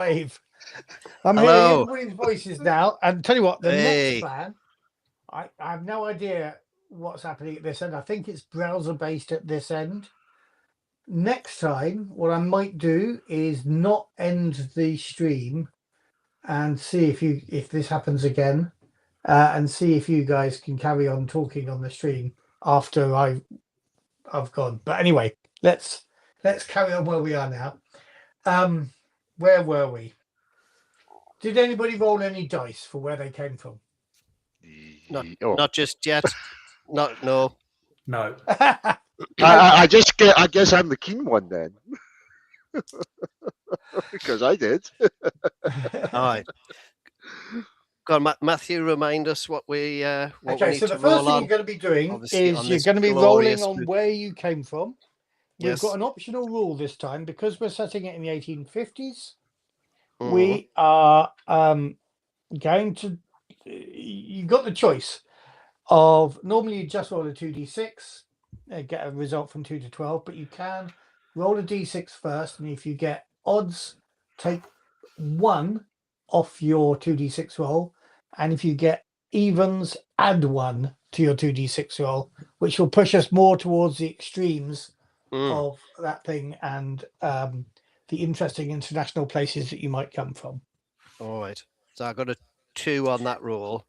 Dave. I'm Hello. hearing everybody's voices now. And tell you what, the next Hey. plan, I have no idea what's happening at this end. I think it's browser based at this end. Next time, what I might do is not end the stream and see if this happens again, and see if you guys can carry on talking on the stream after I've gone. But anyway, let's carry on where we are now. Where were we? Did anybody roll any dice for where they came from? Not just yet. No. No. I guess I'm the keen one then. Because I did. All right. Go on, Matthew, remind us what we Okay, need so to the first roll thing on. you're going to be doing Obviously, on is you're this going to be glorious rolling on where you came from. We've Yes. got an optional rule this time because we're setting it in the 1850s. Mhm. We are going to. You got the choice of normally you just roll a 2d6, get a result from 2 to 12, but you can roll a d6 first, and if you get odds, take 1 off your 2d6 roll, and if you get evens, add 1 to your 2d6 roll, which will push us more towards the extremes of that thing and the interesting international places that you might come from. All right. So I got a 2 on that roll.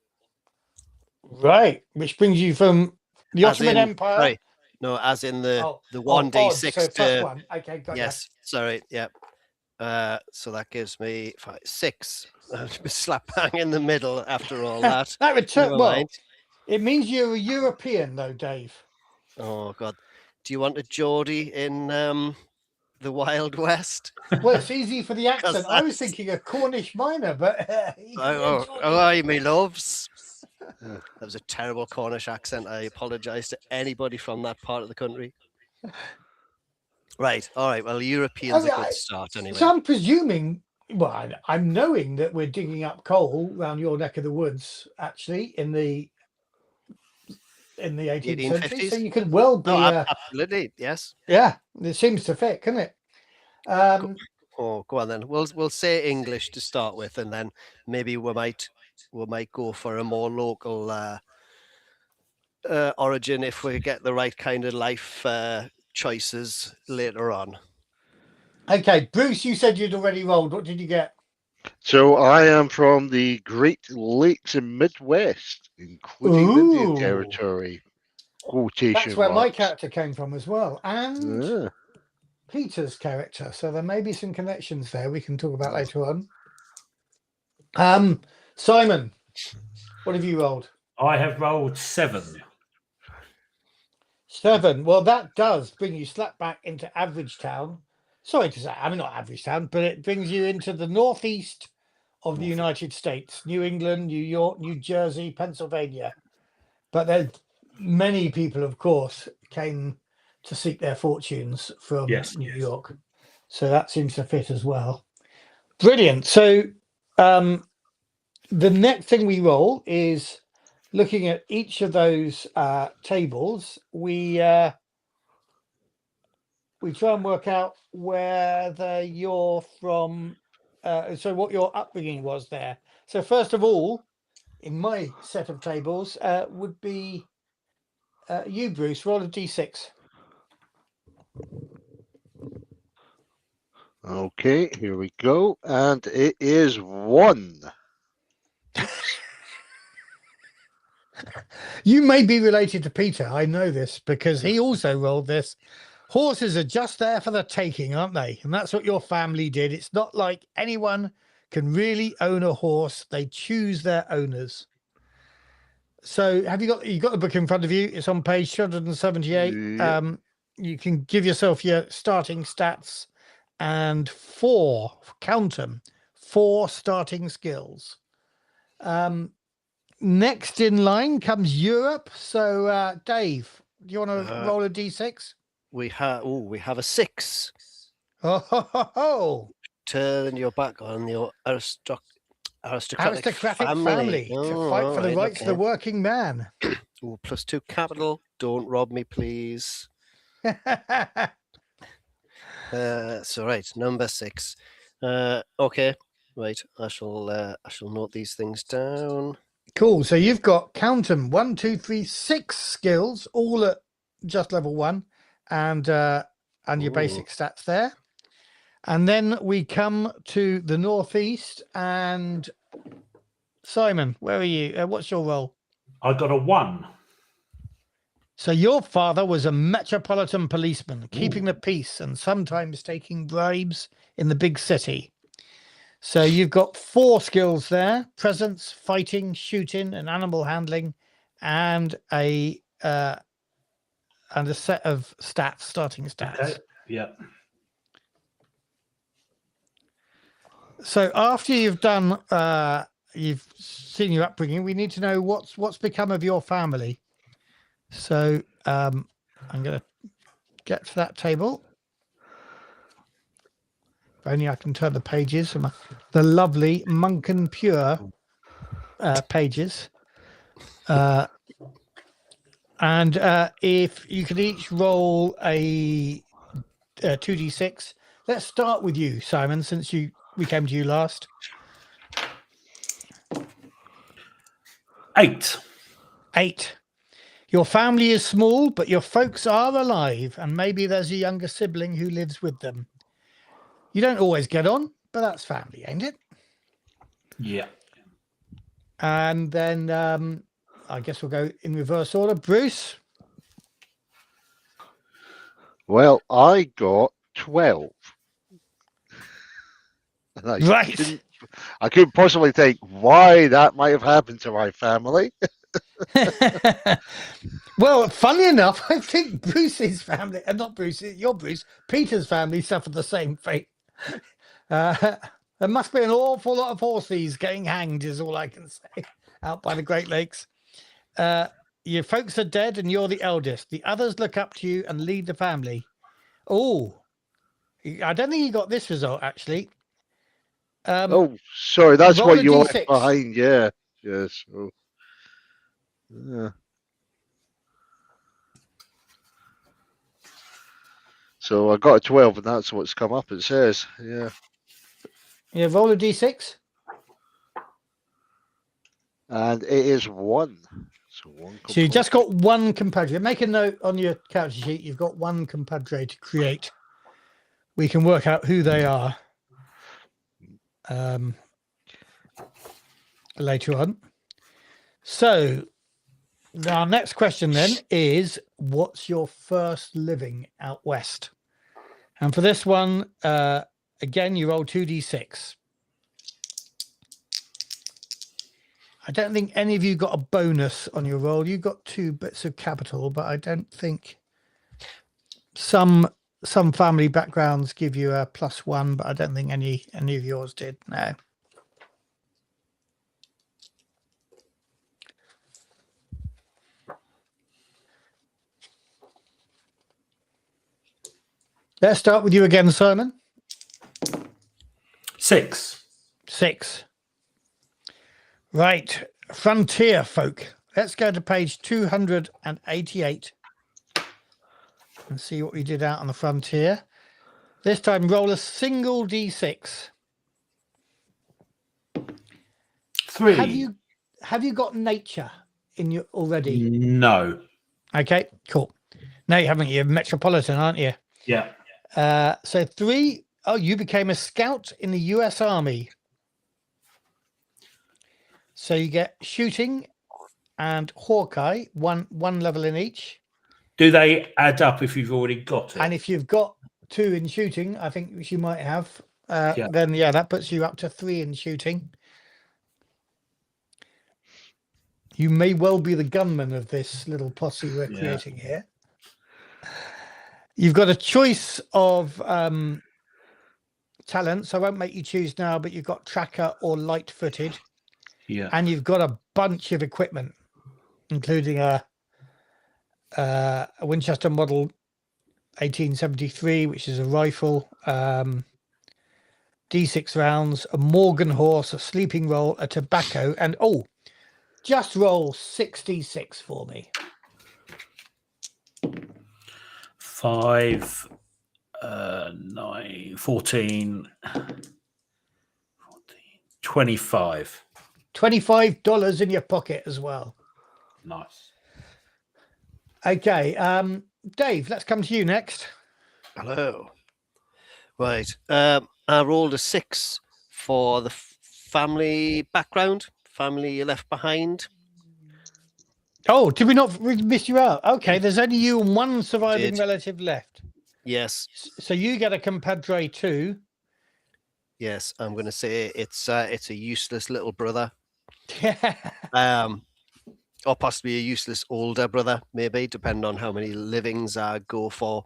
Right, which brings you from the As Ottoman in- Empire. Sorry. No, as in the Oh, 1d6 odds, so plus to 1. Okay, got yes. Sorry. Yep. So that gives me 6. Slap bang in the middle after all that. That return. Never Well, mind. it means you're a European, though, Dave. Oh God. Do you want a Geordie in the Wild West? Well, it's easy for the accent. I was that's- thinking a Cornish miner, but Oh, aye, me loves. That was a terrible Cornish accent. I apologise to anybody from that part of the country. Right. All right. Well, Europeans a good start anyway. So I'm presuming. Well, I'm knowing that we're digging up coal around your neck of the woods, actually, in the 18th century. So 1850s? you could well be. Absolutely. Yes. Yeah, it seems to fit, can it? Oh, go on then. We'll say English to start with, and then maybe we might go for a more local origin if we get the right kind of life choices later on. Okay, Bruce, you said you'd already rolled. What did you get? So I am from the Great Lakes and Midwest, including the Indian Ooh. Territory. Quotation That's where my marks. character came from as well, and Yeah. Peter's character. So there may be some connections there we can talk about later on. Simon, what have you rolled? I have rolled 7. 7. Well, that does bring you slap back into Average Town. Sorry to say, I mean not Average Town, but it brings you into the northeast of the United States, New England, New York, New Jersey, Pennsylvania. But then many people, of course, came to seek their fortunes from New York. So that seems to fit as well. Brilliant. So the next thing we roll is looking at each of those tables. We try and work out whether you're from, so what your upbringing was there. So first of all, in my set of tables would be you, Bruce. Roll a d6. Okay, here we go. And it is 1. You may be related to Peter. I know this because he also rolled this. Horses are just there for the taking, aren't they? And that's what your family did. It's not like anyone can really own a horse. They choose their owners. So have you got the book in front of you? It's on page 278. Yep. You can give yourself your starting stats and 4, count them, 4 starting skills. Next in line comes Europe. So Dave, do you want to roll a d6? We have a 6. Oh. Turn your back on your aristocratic family to fight for the rights of the working man. Ooh, +2 capital. Don't rob me, please. So right, number 6. Okay, right. I shall note these things down. Cool. So you've got, count 'em, 1, 2, 3, 6 skills, all at just level 1, and your Ooh. basic stats there. And then we come to the northeast. And Simon, where are you? What's your role? I got a 1. So your father was a metropolitan policeman, keeping the peace and sometimes taking bribes in the big city. So you've got 4 skills there: presence, fighting, shooting, and animal handling, and a set of stats, starting stats. Okay. Yeah. So after you've done, you've seen your upbringing, we need to know what's become of your family. So I'm going to get to that table. If only I can turn the pages, the lovely Monk and Pure pages. And if you could each roll a 2d6. Let's start with you, Simon, since we came to you last. 8. 8. Your family is small, but your folks are alive, and maybe there's a younger sibling who lives with them. You don't always get on, but that's family, ain't it? Yeah. And then I guess we'll go in reverse order. Bruce? Well, I got 12. And Right. I couldn't possibly think why that might have happened to my family. Well, funny enough, I think Bruce's family, not Bruce, your Bruce, Peter's family suffered the same fate. There must be an awful lot of horses getting hanged, is all I can say, out by the Great Lakes. Your folks are dead and you're the eldest. The others look up to you and lead the family. Oh, I don't think you got this result, actually. Oh, sorry, that's roll what a you D6. left behind. Yeah. Yes. Oh. Yeah. So I got a 12, and that's what's come up. It says, yeah. Yeah, roll a D6. And it is 1. So 1. So you just got 1 compadre. Make a note on your character sheet. You've got 1 compadre to create. We can work out who they are later on. So our next question then is, what's your first living out west? And for this one, again, you roll 2d6. I don't think any of you got a bonus on your roll. You got 2 bits of capital, but I don't think some family backgrounds give you a +1, but I don't think any of yours did. No. Let's start with you again, Simon. 6. 6. Right. Frontier folk. Let's go to page 288 and see what we did out on the frontier. This time, roll a single D6. 3. Have you got nature in you already? No. Okay, cool. No, you haven't. You're metropolitan, aren't you? Yeah. So 3. Oh, you became a scout in the US Army. So you get shooting and Hawkeye, one level in each. Do they add up if you've already got it? And if you've got 2 in shooting, I think which you might have, Yeah. then that puts you up to 3 in shooting. You may well be the gunman of this little posse we're creating here. You've got a choice of talents. I won't make you choose now, but you've got tracker or light-footed. Yeah. And you've got a bunch of equipment, including a Winchester model 1873, which is a rifle, D6 rounds, a Morgan horse, a sleeping roll, a tobacco, and just roll 66 for me. 5, 9, 14, 25. $25 in your pocket as well. Nice. Okay, Dave, let's come to you next. Hello. Right. I rolled a 6 for the family background, family left behind. Oh, did we not miss you out? Okay, there's only you and one surviving Did. relative left. Yes. So you get a compadre too. Yes. I'm going to say it's a useless little brother. Yeah. Or possibly a useless older brother, maybe, depending on how many livings I go for.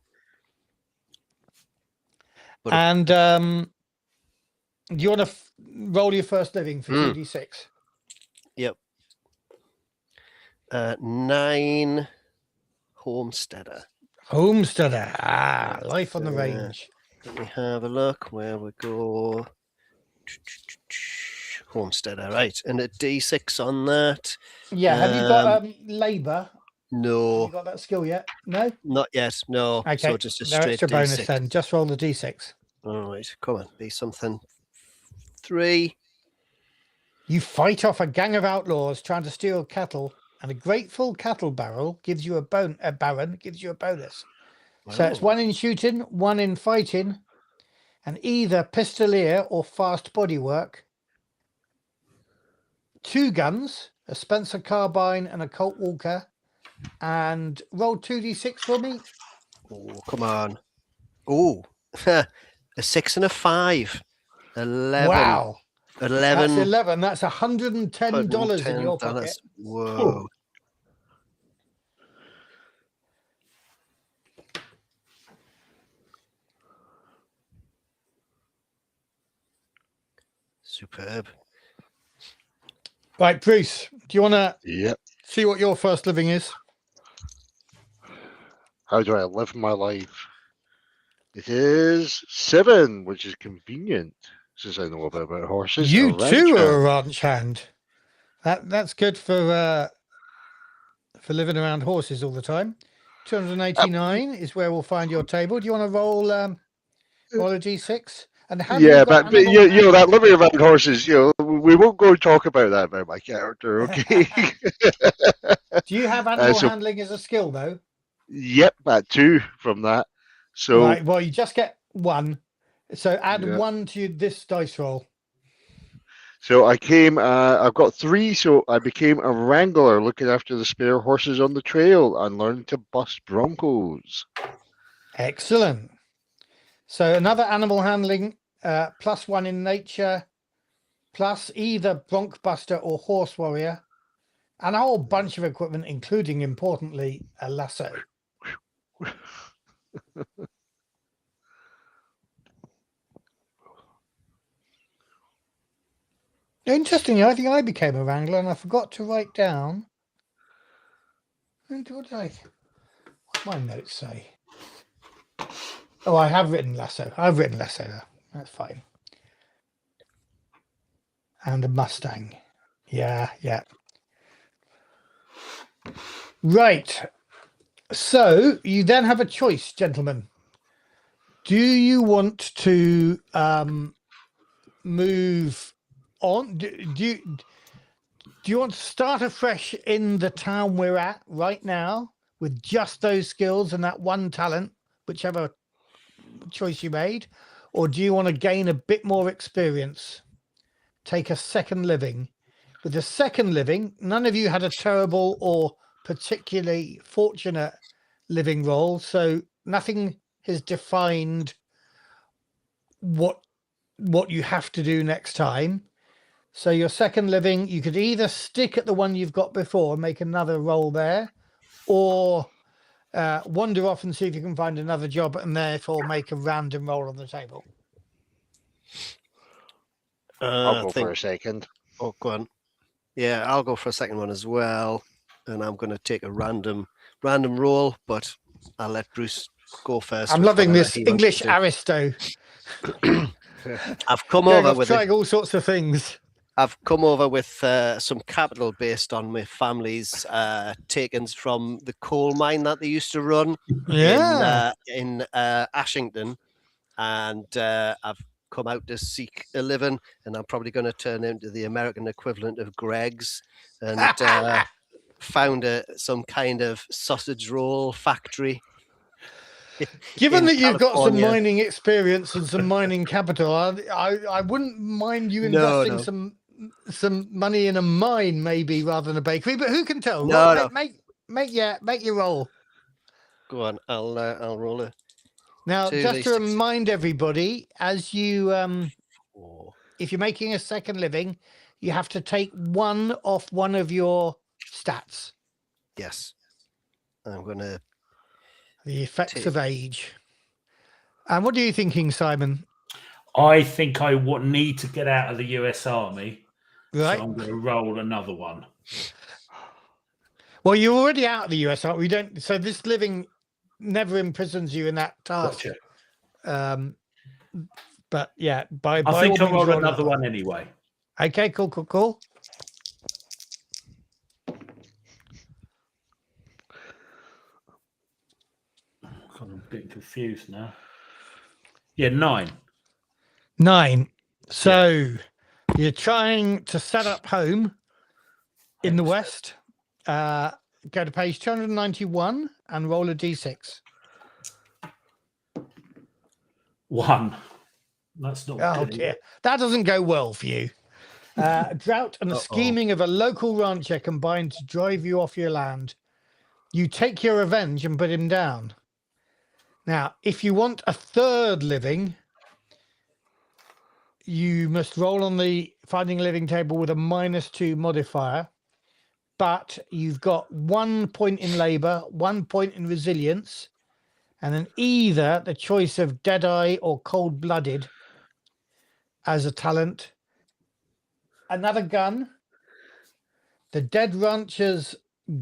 But And do you want to roll your first living for 2d6? Yep. 9 homesteader. Homesteader. Life on the So, range. Let me have a look where we go. Homesteader, right. And a D6 on that. Yeah. Have you got labour? Have No, you got that skill yet? No? not yet. No. Okay. So just a No straight extra bonus D6. then. Just roll the d6. All right. Come on. Be something. 3. You fight off a gang of outlaws trying to steal cattle, and a grateful cattle baron gives you a bonus. So it's Wow. 1 in shooting, 1 in fighting, and either pistolier or fast bodywork. 2 guns, a Spencer carbine and a Colt Walker, and roll 2d6 for me. Oh, come on. Oh, a 6 and a 5. 11. Wow, 11. that's 11. That's $110 in your pocket. $110. Whoa. Superb. Right, Bruce, do you want to Yep. see what your first living is? How do I live my life? It is 7, which is convenient since I know a bit about horses. You A too ranch are a hand. ranch hand. That's good for living around horses all the time. 289 is where we'll find your table. Do you want to roll a d6? And have you Yeah, got but animal you know handling? that living around horses. We won't go and talk about that about my character. Okay. Do you have animal so- handling as a skill though? Yep, at 2 from that. So Right. Well, you just get 1. So add Yeah. 1 to this dice roll. So I came. I've got 3. So I became a wrangler, looking after the spare horses on the trail, and learned to bust broncos. Excellent. So another animal handling, +1 in nature, plus either bronc buster or horse warrior, and a whole bunch of equipment, including, importantly, a lasso. Interesting. I think I became a wrangler, and I forgot to write down. What did my notes say? Oh, I have written lasso. I've written lasso. There. That's fine. And a Mustang. Yeah. Right. So you then have a choice, gentlemen. Do you want to move on? Do you want to start afresh in the town we're at right now with just those skills and that one talent, whichever choice you made? Or do you want to gain a bit more experience? Take a second living. With a second living, none of you had a terrible or particularly fortunate living role, so nothing has defined what you have to do next time. So your second living, you could either stick at the one you've got before and make another roll there, or wander off and see if you can find another job and therefore make a random roll on the table. I'll I go think, for a second. oh, go on. Yeah, I'll go for a second one as well. And I'm going to take a random roll, but I'll let Bruce go first. I'm with loving whatever this he wants English to do. aristo. I've come Going over off with trying all sorts of things. I've come over with some capital based on my family's takings from the coal mine that they used to run Yeah. in Ashington, and I've come out to seek a living, and I'm probably going to turn into the American equivalent of Greg's and found some kind of sausage roll factory. Given in that you've got some California. mining experience and some mining capital, I wouldn't mind you No, investing some money in a mine, maybe, rather than a bakery. But who can tell? No, Well, no. make your roll. Go on, I'll roll it. Now, just to 2d6. remind everybody, as you Four. if you're making a second living, you have to take one off one of your stats. Yes, I'm gonna. The effects of age. And what are you thinking, Simon? I think I need to get out of the US Army. Right. So I'm going to roll another one. Well, you're already out of the US Army. We don't. So this living never imprisons you in that task. Gotcha. But yeah, I by think all I'll means, roll another one anyway. Okay, cool. God, I'm getting confused now. Yeah, 9. 9. So you're trying to set up home in the West. Go to page 291 and roll a d6. 1. That's not Oh good. dear, that doesn't go well for you. Drought and the scheming of a local rancher combine to drive you off your land. You take your revenge and put him down. Now, if you want a third living, you must roll on the finding a living table with a -2 modifier, but you've got 1 point in labor, 1 point in resilience, and then either the choice of Deadeye or Cold-Blooded as a talent. Another gun, the Dead Rancher's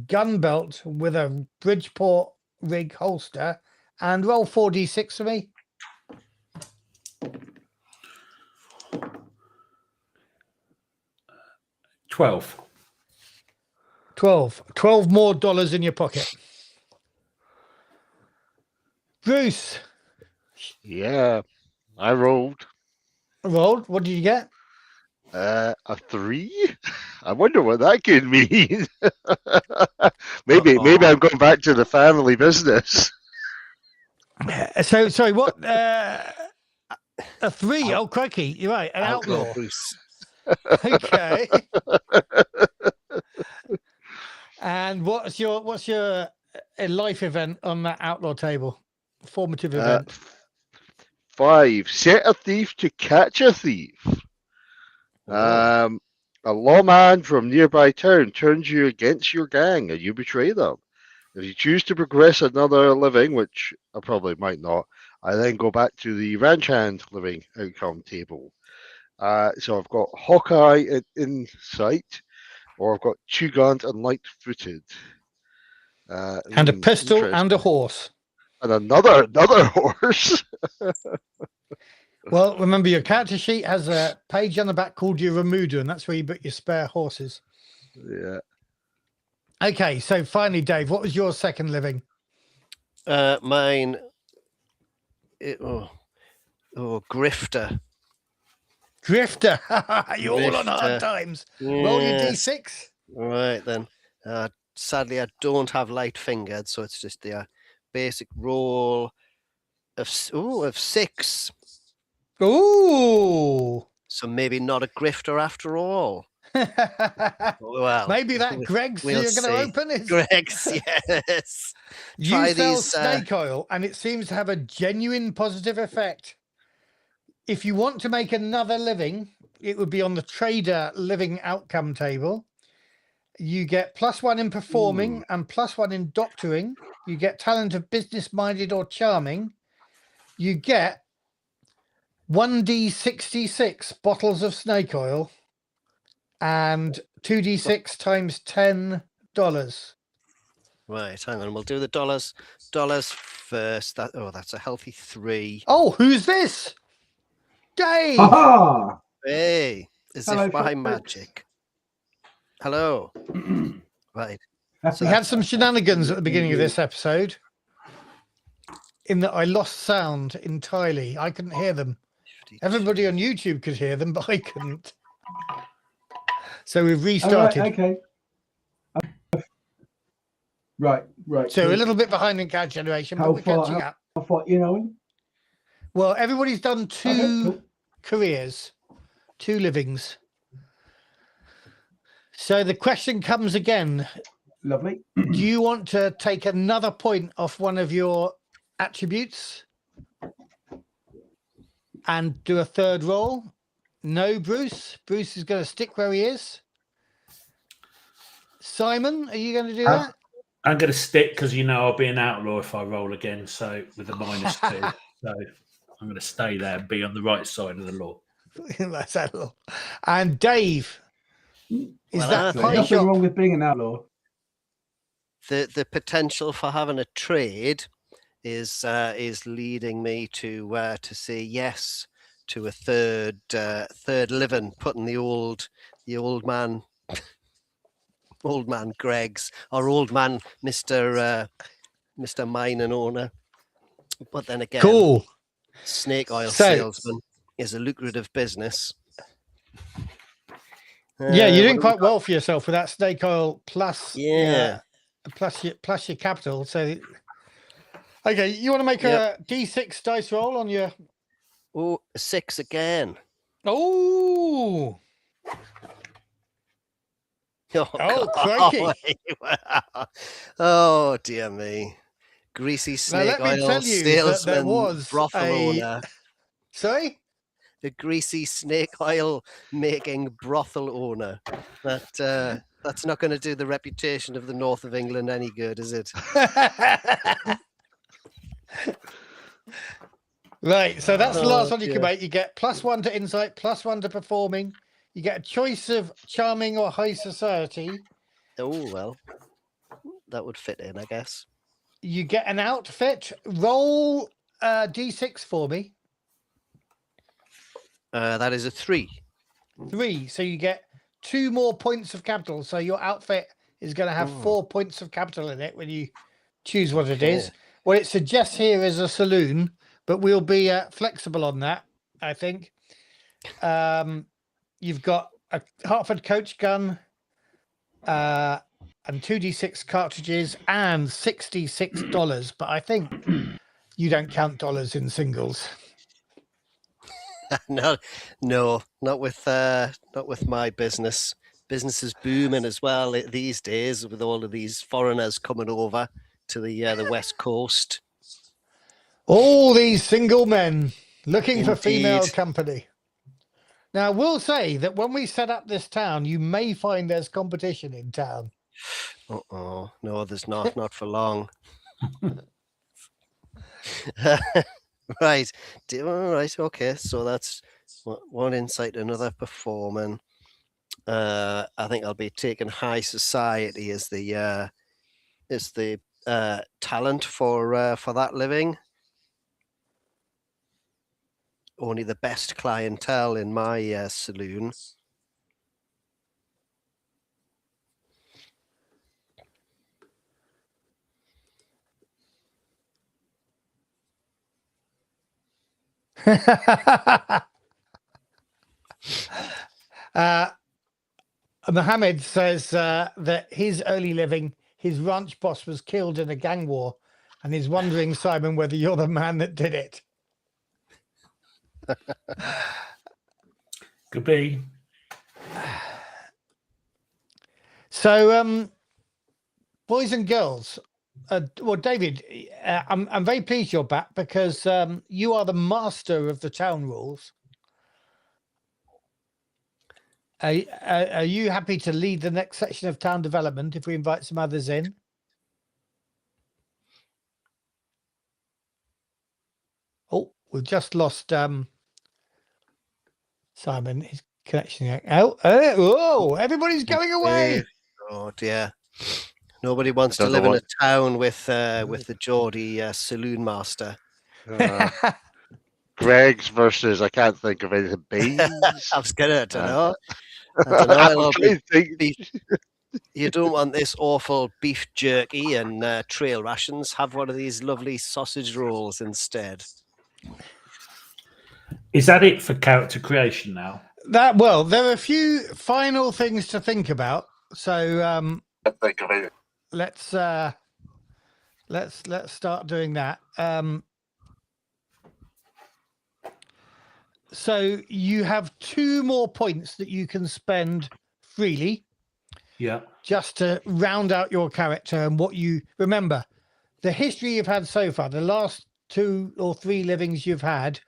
gun belt with a Bridgeport rig holster, and roll 4d6 for me. 12. 12 more dollars in your pocket. Bruce, Yeah, I rolled rolled. What did you get? a 3. I wonder what that could mean. maybe I'm going back to the family business. So sorry, what? A 3. Oh, crikey! You're right. An outlaw. Bruce. Okay. And what's your life event on that outlaw table? Formative event. 5. Set a thief to catch a thief. A lawman from nearby town turns you against your gang and you betray them. If you choose to progress another living, which I probably might not, I then go back to the ranch hand living outcome table. So I've got Hawkeye in sight, or I've got two guns and light-footed. And a pistol and a horse. And another horse. Well, remember your character sheet has a page on the back called your Remuda, and that's where you put your spare horses. Yeah. Okay, so finally, Dave, what was your second living? Mine. Grifter. Drifter. You're all on hard Drifter. times. Roll your Yes. d6. Right then. Sadly, I don't have light fingered, so it's just the basic roll of 6. Ooh. So maybe not a grifter after all. Well, Maybe that Greg's we'll you're going to see. open is. Greg's, yes. You Try sell these, snake oil, and it seems to have a genuine positive effect. If you want to make another living, it would be on the trader living outcome table. You get +1 in performing and +1 in doctoring. You get talent of business-minded or charming. You get 1d66 bottles of snake oil and 2d6 times $10. Right, hang on. We'll do the dollars first. That's a healthy 3. Oh, who's this? Dave. Aha! Hey, as Hello, if by folks. magic. Hello. Right. We had some shenanigans at the beginning of this episode in that I lost sound entirely. I couldn't hear them. Everybody on YouTube could hear them, but I couldn't. So we've All right, restarted. okay. Right. So cool. a little bit behind in count generation, but How we're far- catching up. How far, Owen? Well, everybody's done two Okay, cool. careers, two livings. So the question comes again. Lovely. Do you want to take another point off one of your attributes and do a third roll? No, Bruce. Bruce is going to stick where he is. Simon, are you going to do that? I'm going to stick because I'll be an outlaw if I roll again. So with a -2, so I'm going to stay there and be on the right side of the law. That's a little. And Dave, is Well, that I pie Nothing shop? wrong with being an outlaw. The potential for having a trade is leading me to say yes to a third living, putting the old man Greg's or old man Mr. Mining Owner. But then again, Cool. snake oil So- salesman is a lucrative business. Yeah, you're doing what quite well for yourself with that snake oil plus Yeah. plus your capital. So okay, you want to make a D6 dice roll on your Oh, 6 again. oh Oh, Oh, crikey. Oh, dear me. Greasy Now, snake let me oil tell you that there salesman, was brothel a- owner. sorry? The greasy snake oil making brothel owner. That's not going to do the reputation of the north of England any good, is it? Right, so that's the last Oh, one you can dear. make. You get +1 to insight, +1 to performing. You get a choice of charming or high society. Oh, well, that would fit in, I guess. You get an outfit. Roll D6 for me. That is a 3. 3. So you get 2 more points of capital. So your outfit is going to have 4 points of capital in it when you choose what it is. What it suggests here is a saloon, but we'll be flexible on that, I think. You've got a Hartford coach gun and 2d6 cartridges and $66. But I think you don't count dollars in singles. No, not with my business. Business is booming as well these days with all of these foreigners coming over to the West Coast. All these single men looking for female Indeed. company. Now, we'll say that when we set up this town, you may find there's competition in town. Oh no, there's not for long. Right. All right. Okay. So that's one insight, another performing. I think I'll be taking high society as the talent for that living. Only the best clientele in my saloon. Mohammed says that his early living, his ranch boss was killed in a gang war, and he's wondering, Simon, whether you're the man that did it. Could be. So, boys and girls, well, David, I'm very pleased you're back because you are the master of the town rules. Are you happy to lead the next section of town development if we invite some others in? Oh, we've just lost Simon. His connection. Oh, everybody's going away. Oh dear. Nobody wants to Don't live know in a town with the Geordie saloon master. Greg's versus I can't think of anything. Beans. I was gonna, I don't know. I don't know. I'll I'm trying to think. be- You don't want this awful beef jerky and trail rations. Have one of these lovely sausage rolls instead. Is that it for character creation now? That well, there are a few final things to think about. So let's start doing that. So you have 2 more points that you can spend freely Yeah. just to round out your character and what you remember. The history you've had so far, the last 2 or 3 livings you've had,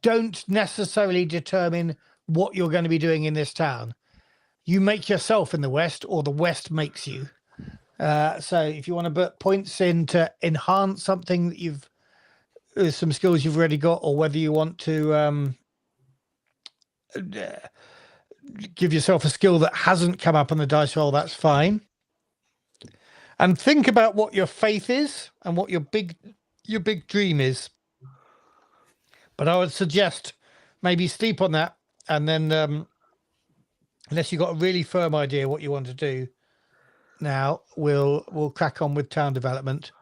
don't necessarily determine what you're going to be doing in this town. You make yourself in the West, or the West makes you. So if you want to put points in to enhance something that you've some skills you've already got, or whether you want to give yourself a skill that hasn't come up on the dice roll, that's fine. And think about what your faith is and what your big dream is. But I would suggest maybe sleep on that, and then unless you've got a really firm idea what you want to do, now we'll crack on with town development.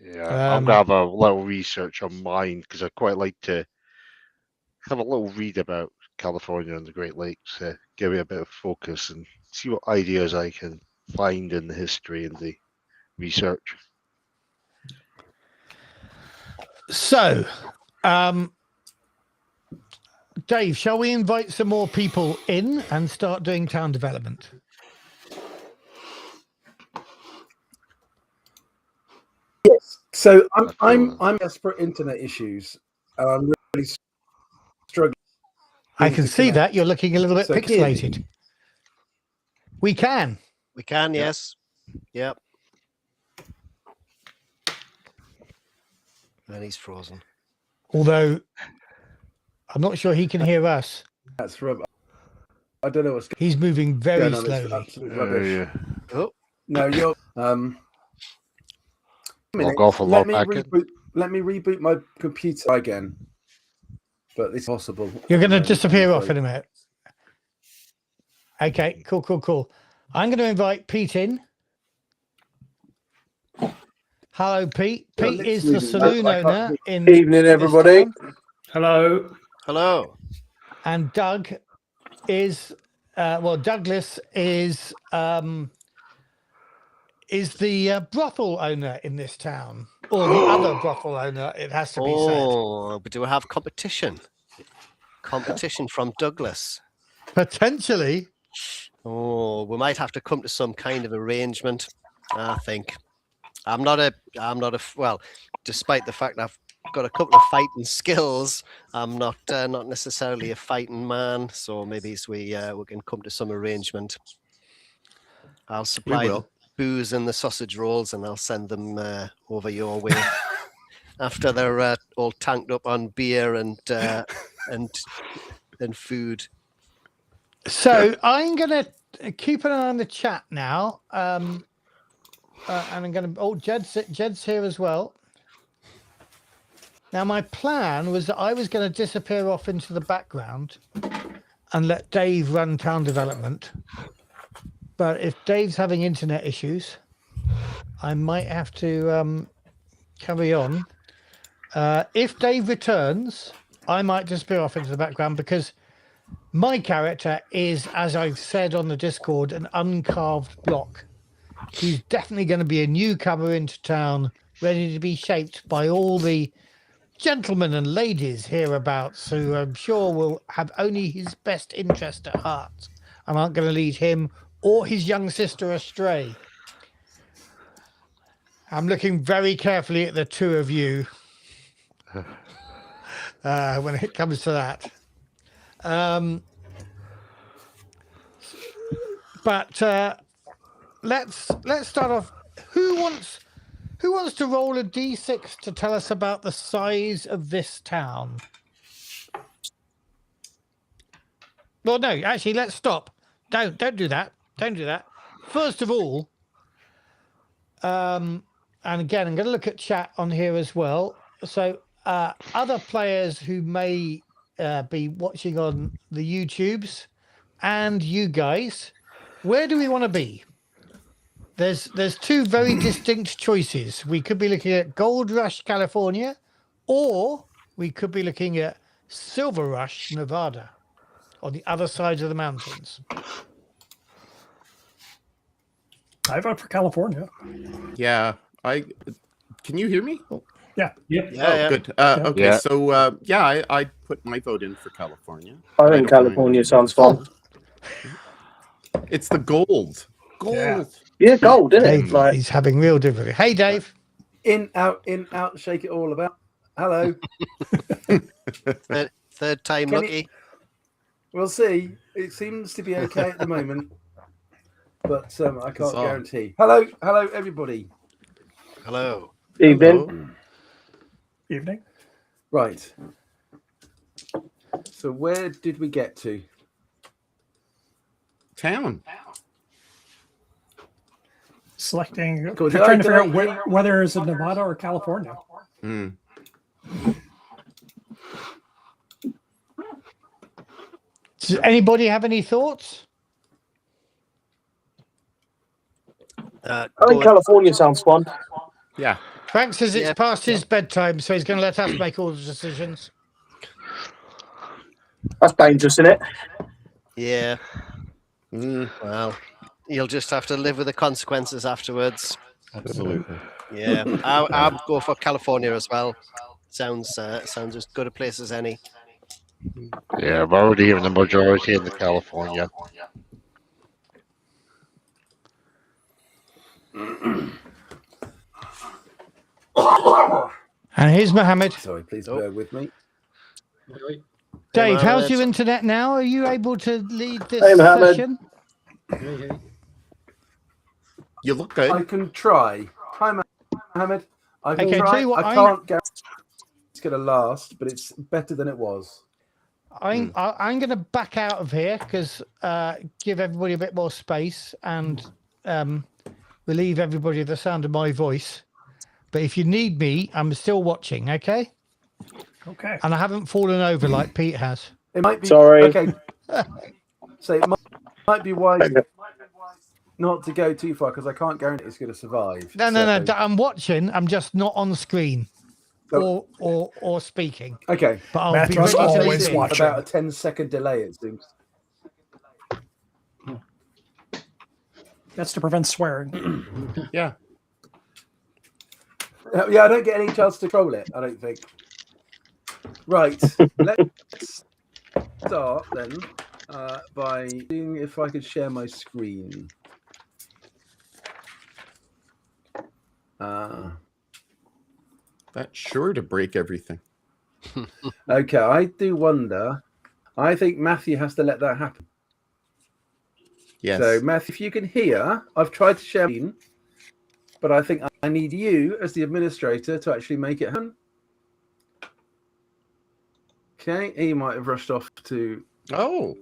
Yeah, I'm gonna have a little research on mine because I quite like to have a little read about California and the Great Lakes, give me a bit of focus and see what ideas I can find in the history and the research. So, Dave, shall we invite some more people in and start doing town development? Yes. So I'm desperate internet issues. I'm really struggling. I can see that you're looking a little bit So can you? pixelated. We can. We can, yes. Yep. And he's frozen. Although I'm not sure he can hear us. That's rubbish. I don't know what's He's moving very going on. It's slowly. absolute rubbish. Yeah. Oh, No, you're. Log off and let log me back in. reboot. Let me reboot my computer again. But it's possible. You're going to I'm disappear off afraid. in a minute. Okay, cool. I'm going to invite Pete in. Hello, Pete. Yeah, Pete let's is the move it. saloon I can't owner do- in Evening, this everybody. town. Hello. hello. And Doug is Douglas is the brothel owner in this town, or the other brothel owner, it has to be said. Oh, but do we have competition? Competition from Douglas. Potentially. Oh, we might have to come to some kind of arrangement. I think. I'm not a. Well, despite the fact I've got a couple of fighting skills, I'm not necessarily a fighting man. So maybe we can come to some arrangement. I'll supply the booze and the sausage rolls, and I'll send them over your way after they're all tanked up on beer and food. So I'm going to keep an eye on the chat now. And I'm going to... Oh, Jed's here as well. Now, my plan was that I was going to disappear off into the background and let Dave run town development. But if Dave's having internet issues, I might have to carry on. If Dave returns, I might disappear off into the background because my character is, as I've said on the Discord, an uncarved block. He's definitely going to be a newcomer into town, ready to be shaped by all the gentlemen and ladies hereabouts, who I'm sure will have only his best interest at heart and aren't going to lead him or his young sister astray. I'm looking very carefully at the two of you when it comes to that. But let's start off. Who wants to roll a d6 to tell us about the size of this town? Well, no, actually, let's stop. Don't do that. Don't do that. First of all, and again, I'm going to look at chat on here as well. So other players who may be watching on the YouTubes and you guys, where do we want to be? There's two very distinct choices. We could be looking at Gold Rush, California, or we could be looking at Silver Rush, Nevada, on the other side of the mountains? I vote for California. Yeah, can you hear me? Yeah. Yep. Yeah, Good. Yeah. Okay, Yeah. so I put my vote in for California. I think don't mind California it. sounds fun. It's the gold. Gold. Yeah. Yeah, gold, isn't Dave it? Like, is having real difficulty. Hey, Dave. In, out, shake it all about. Hello. Third time Can you- lucky. We'll see. It seems to be okay at the moment, but I can't Huzzah. guarantee. Hello, everybody. Hello. evening. Hello. Evening. Right. So where did we get to? Town. Selecting. Cool. Trying to Did figure I- out whether it's in Nevada or California. Hmm. Does anybody have any thoughts? I think California sounds fun. Yeah. Frank says it's Yeah. past his bedtime, so he's going to let us make all the decisions. That's dangerous, isn't it? Yeah. Mm, Well, you'll just have to live with the consequences afterwards. absolutely. Yeah. I'll go for California as well. Sounds as good a place as any. Yeah, I've already given the majority in the California. And here's Mohammed. Sorry, please Oh. bear with me. Dave, Mohammed. how's your internet now? Are you able to lead this Hey, Mohammed. session? You look good. I can try. Hi, Mohammed. I can Okay, try. tell you what, I I'm- can't guarantee it's going to last, but it's better than it was. I'm going to back out of here because give everybody a bit more space and relieve everybody of the sound of my voice. But if you need me, I'm still watching, okay? Okay. And I haven't fallen over like Pete has. It might be Sorry. Okay. So it might be wise not to go too far because I can't guarantee it's going to survive. No, I'm watching. I'm just not on screen So- or speaking. Okay. But I'll be Matthew's ready to always listen. watching. About a 10-second delay, it seems. That's to prevent swearing. Yeah. Yeah, I don't get any chance to troll it, I don't think. Right. Let's start then by seeing if I could share my screen. That's sure to break everything. Okay, I do wonder. I think Matthew has to let that happen. Yes. So, Matthew, if you can hear, I've tried to share, but I think I need you as the administrator to actually make it happen. Okay, he might have rushed off to Oh,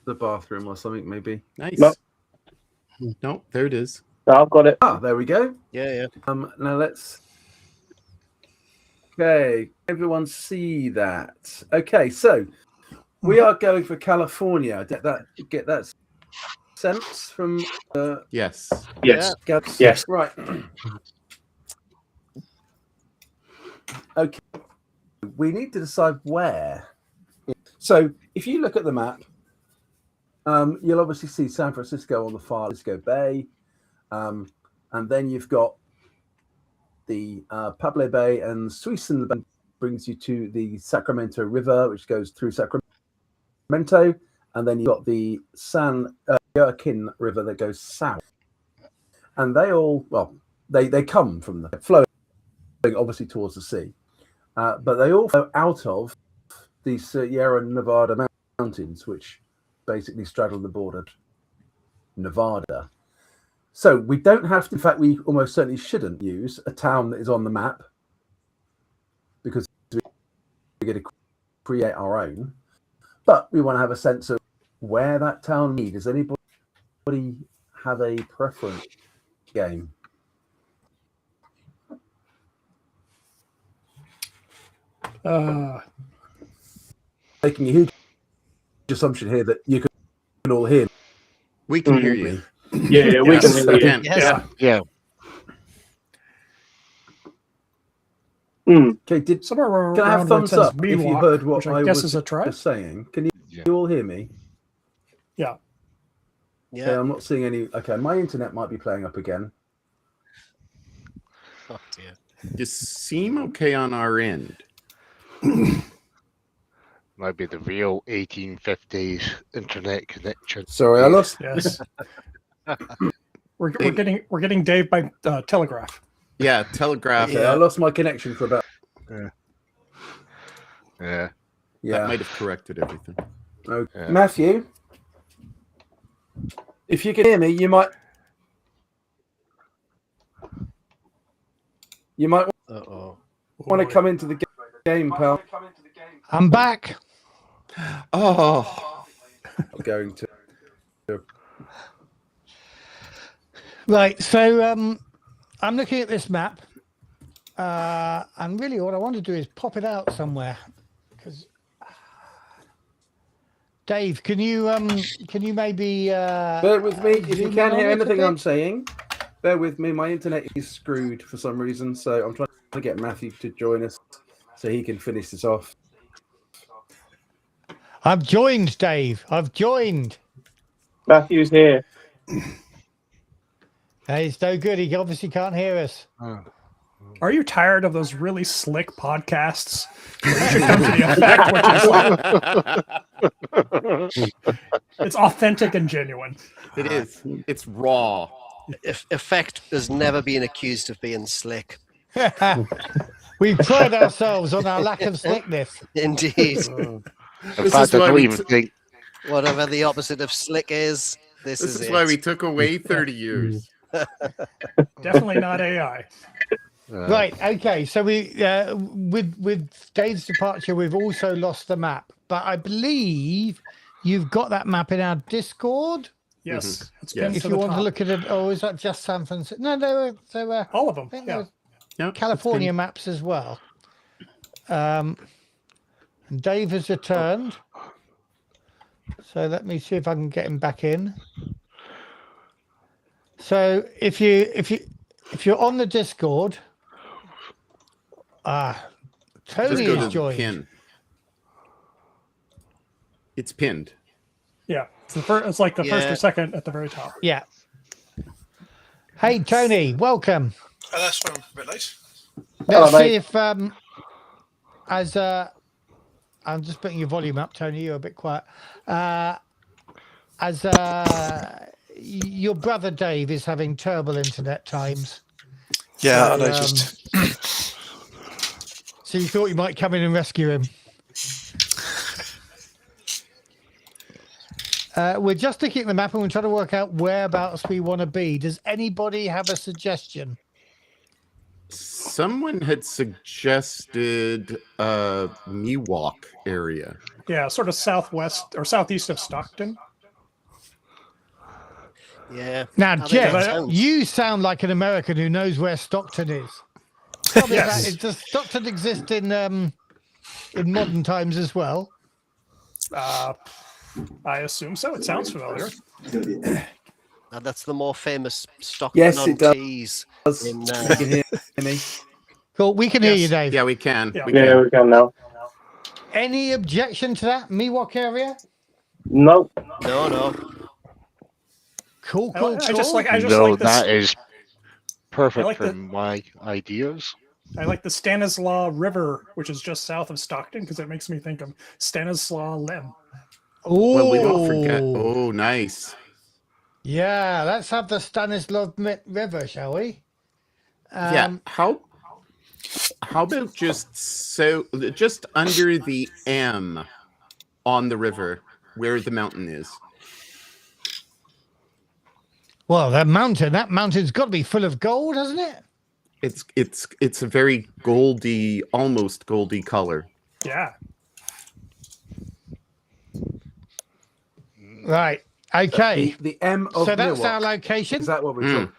the bathroom or something, maybe. nice. No. No, there it is. No, I've got it. Ah, there we go. Yeah. Now let's. Okay, everyone see that? Okay, so we are going for California. Get that sense from Yes. Yes. Gabs? Yes. Right. Okay. We need to decide where. So if you look at the map, you'll obviously see San Francisco on the far Francisco Bay. And then you've got the Pablo Bay and Suisun Bay brings you to the Sacramento River, which goes through Sacramento. And then you've got the San Joaquin River that goes south. And they all, well, they come from the flowing obviously towards the sea. But they all flow out of the Sierra Nevada mountains, which basically straddle the border. Nevada. So we don't have to, in fact, we almost certainly shouldn't use a town that is on the map because we're going to create our own. But we want to have a sense of where that town is. Does anybody have a preference game? Making a huge assumption here that you can all hear We can hear you. Yeah, we Yes, can hear you. again. Yes. Yeah. Okay, Somewhere around can I have where it thumbs says up if you Miwok, heard what which I I guess was is a tribe. just saying? Can Yeah. you all hear me? Yeah. Yeah. Okay, I'm not seeing any. Okay, my internet might be playing up again. Oh dear. You seem okay on our end. Might be the real 1850s internet connection. Sorry, I lost. Yes. we're getting Dave by telegraph. Yeah, telegraph. Okay, I lost my connection for about. Yeah. That Yeah. might have corrected everything. Okay. Yeah. Matthew, if you can hear me, you might Uh-oh. want to come into the game, pal. I'm back. Oh, I'm going to. Right, so I'm looking at this map, and really what I want to do is pop it out somewhere. Because Dave, can you maybe Bear with me if you zoom can't in hear on it a anything I'm bit? saying. Bear with me. My internet is screwed for some reason, so I'm trying to get Matthew to join us so he can finish this off. I've joined, Dave. I've joined. Matthew's here. It's no good. He obviously can't hear us. Are you tired of those really slick podcasts? You should come to the effect, which is like, it's authentic and genuine. it is. It's raw. Effect has never been accused of being slick. We pride ourselves on our lack of slickness. Indeed. In This fact, is I why don't we even think. Whatever the opposite of slick is, this This is is it. why we took away 30 years. Definitely not AI. Right. Okay. So we, with Dave's departure, we've also lost the map. But I believe you've got that map in our Discord. Yes. It's Yes. pinned If to you the want top. to look at it, or is that just San Francisco? No, there were All of them. I think Yeah. there was Yeah, it's California been- maps as well. And Dave has returned. So let me see if I can get him back in. So if you're on the Discord, Just Tony go to has the joined. pin. It's pinned. Yeah. It's the first. It's like the first Yeah. or second at the very top. Yeah. Hey Tony, welcome. That's why I'm a bit late. Hello, Let's see mate. if I'm just putting your volume up, Tony. You're a bit quiet. As your brother Dave is having terrible internet times. Yeah, So, I noticed. So you thought you might come in and rescue him. We're just looking at the map and we're trying to work out whereabouts we want to be. Does anybody have a suggestion? Someone had suggested Miwok area. Yeah, sort of southwest or southeast of Stockton. Yeah. Now, I think Jeff, that sounds- you sound like an American who knows where Stockton is. Tell me Yes. about it. Does Stockton exist in modern times as well? I assume so. It sounds familiar. That's the more famous Stockton Yes, on it does. Tees. In, You can hear me. Cool. We can hear you, Yes. Dave. Yeah, we can. Yeah. We Yeah, can. we can now. Any objection to that Miwok area? No. no. Cool, I, cool, I just cool. like. I just No, like this. that is perfect like for the- my ideas. I like the Stanislaus River, which is just south of Stockton, because it makes me think of Stanislaus Lem. Well, we don't forget. Ooh. Oh, nice. Yeah, let's have the Stanislav River, shall we? Yeah. How about just under the M on the river where the mountain is? Well, that mountain's got to be full of gold, hasn't it? It's a very goldy, almost goldy color. Yeah. Right. Okay. The M of So that's our Miwok. location. Is that what we're Mm. talking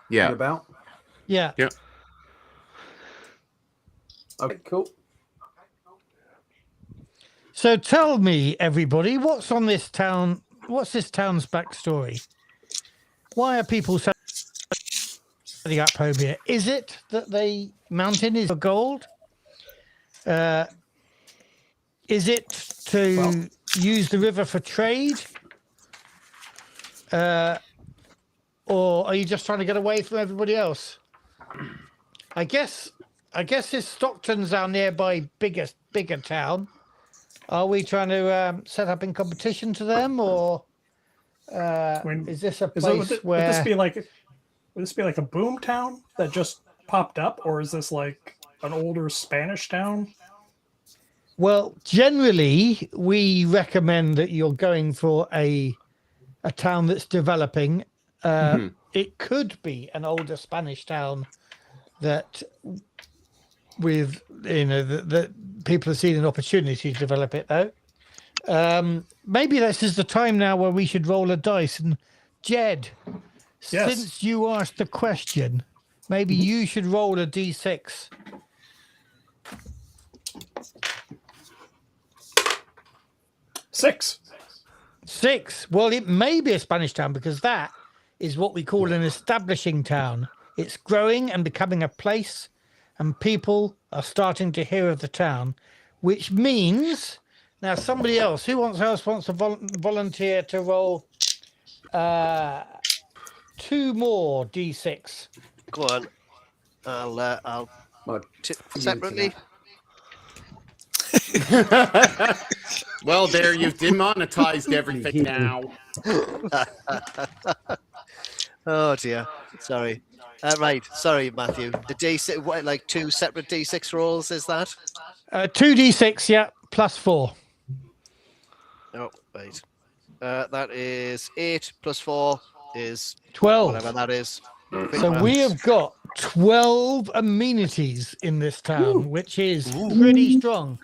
Yeah. about? Yeah. Okay, cool. So tell me, everybody, what's on this town? What's this town's backstory? Why are people setting up home here? Is it that the mountain is for gold? Is it to use the river for trade? Or are you just trying to get away from everybody else? I guess if Stockton's our nearby bigger town, are we trying to set up in competition to them, or is this a place would this be like a boom town that just popped up, or is this like an older Spanish town? Well, generally, we recommend that you're going for a town that's developing. It could be an older Spanish town that, with that people have seen an opportunity to develop it, though. Maybe this is the time now where we should roll a dice. And Jed, since you asked the question, maybe you should roll a d6. 6. Well, it may be a Spanish town because that is what we call an establishing town. It's growing and becoming a place, and people are starting to hear of the town, which means now somebody else who wants to volunteer to roll 2 more d6. Go on. I'll separately. Well, there, you've demonetized everything now. Oh dear. Sorry. Right. Sorry, Matthew. The D6, what, like 2 separate D6 rolls? Is that? 2 d6, yeah, plus 4. Oh, wait. That is 8 plus 4 is 12. whatever that is. So we have got 12 amenities in this town, which is pretty strong.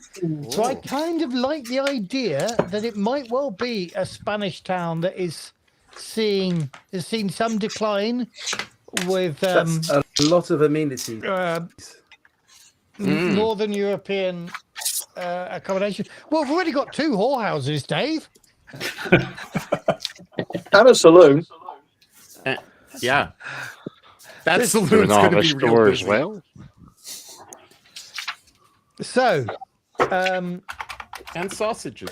So I kind of like the idea that it might well be a Spanish town that has seen some decline with That's a lot of amenities. Northern European accommodation. Well, we've already got 2 whorehouses, Dave. And a saloon. Yeah. That saloon's Doing going to our be store real as busy. well. So, And sausages.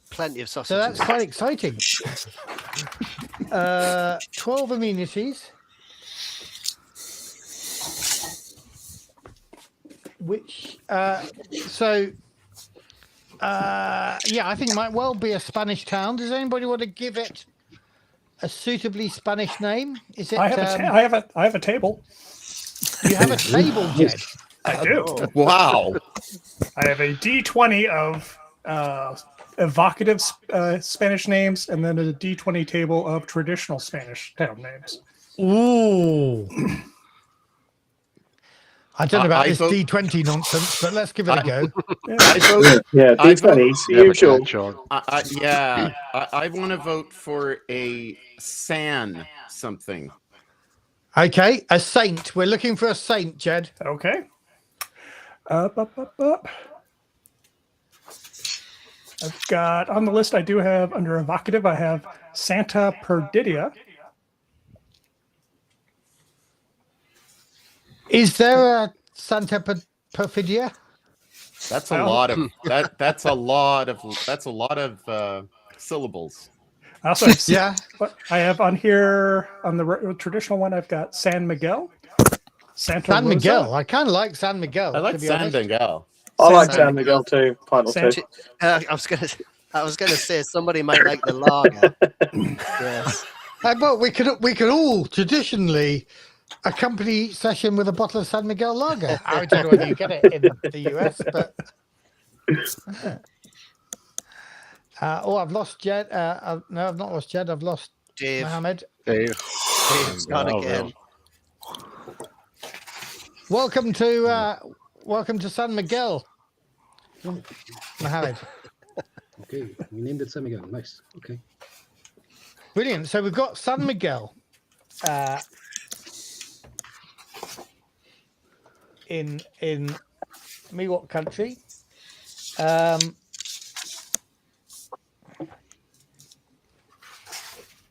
Plenty of so sausages. that's quite exciting. 12 amenities. Which, yeah, I think it might well be a Spanish town. Does anybody want to give it a suitably Spanish name? Is it? I have a table. You have a table, Jed. I do. Wow. I have a D20 of evocative Spanish names, and then a D20 table of traditional Spanish town names. Ooh. I don't know about I this vote- D20 nonsense, but let's give it a go. I vote, Yeah, I D20s, You have a usual. catch on. I want to vote for a San something. Okay, a saint. We're looking for a saint, Jed. Okay. Up. I've got on the list. I do have under evocative. I have Santa Perdidia. Is there a Santa Perfidia? That's a lot of that's a lot of syllables. I also have, Yeah. but I have on here on the traditional one. I've got San Miguel. Santa San Rosa, Miguel. I kind of like San Miguel. I like to be San honest. Miguel. I like San Miguel too. Final two. I was gonna say somebody might like the lager. Yes. But we could all traditionally accompany each session with a bottle of San Miguel lager. I don't know whether you get it in the US, but I've lost Jed. No, I've not lost Jed. I've lost Dave. Mohammed. Dave. Dave's gone again. Welcome to San Miguel, Mohammed. Okay, we named it San Miguel. Nice. Okay. Brilliant. So we've got San Miguel in Miwok country.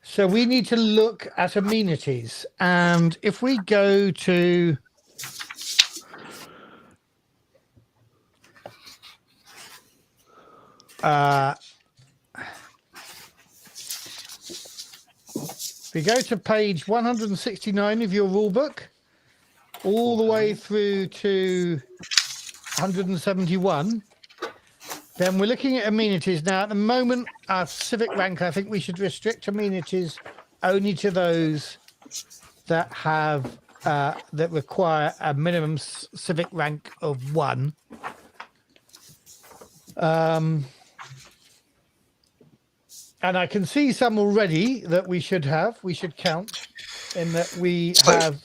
So we need to look at amenities, and if we go to if we go to page 169 of your rule book, all the way through to 171, then we're looking at amenities. Now, at the moment, our civic rank, I think we should restrict amenities only to those that have that require a minimum civic rank of 1. And I can see some already that we should count, in that we have.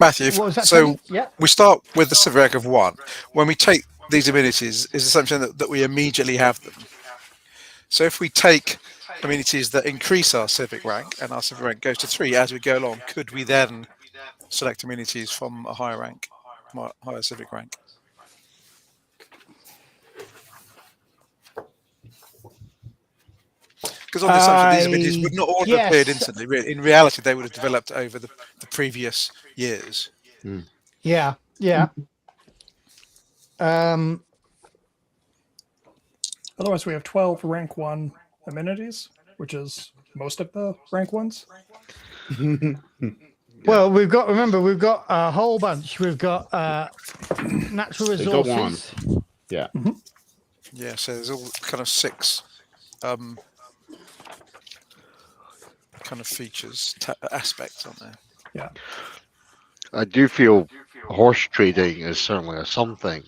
Matthew, What was that, so Tony? Yeah. we start with the civic rank of 1. When we take these amenities, is it something that we immediately have them? So if we take amenities that increase our civic rank and our civic rank goes to 3 as we go along, could we then select amenities from a higher rank, higher civic rank? Because on the assumption these amenities would not all have appeared instantly. In reality, they would have developed over the previous years. Yeah. Otherwise, we have 12 rank 1 amenities, which is most of the rank 1s. Well, we've got a whole bunch. We've got natural They go on. resources. Yeah. Yeah, so there's all kind of 6 kind of features, aspects on there. Yeah. I do feel horse trading is certainly a something.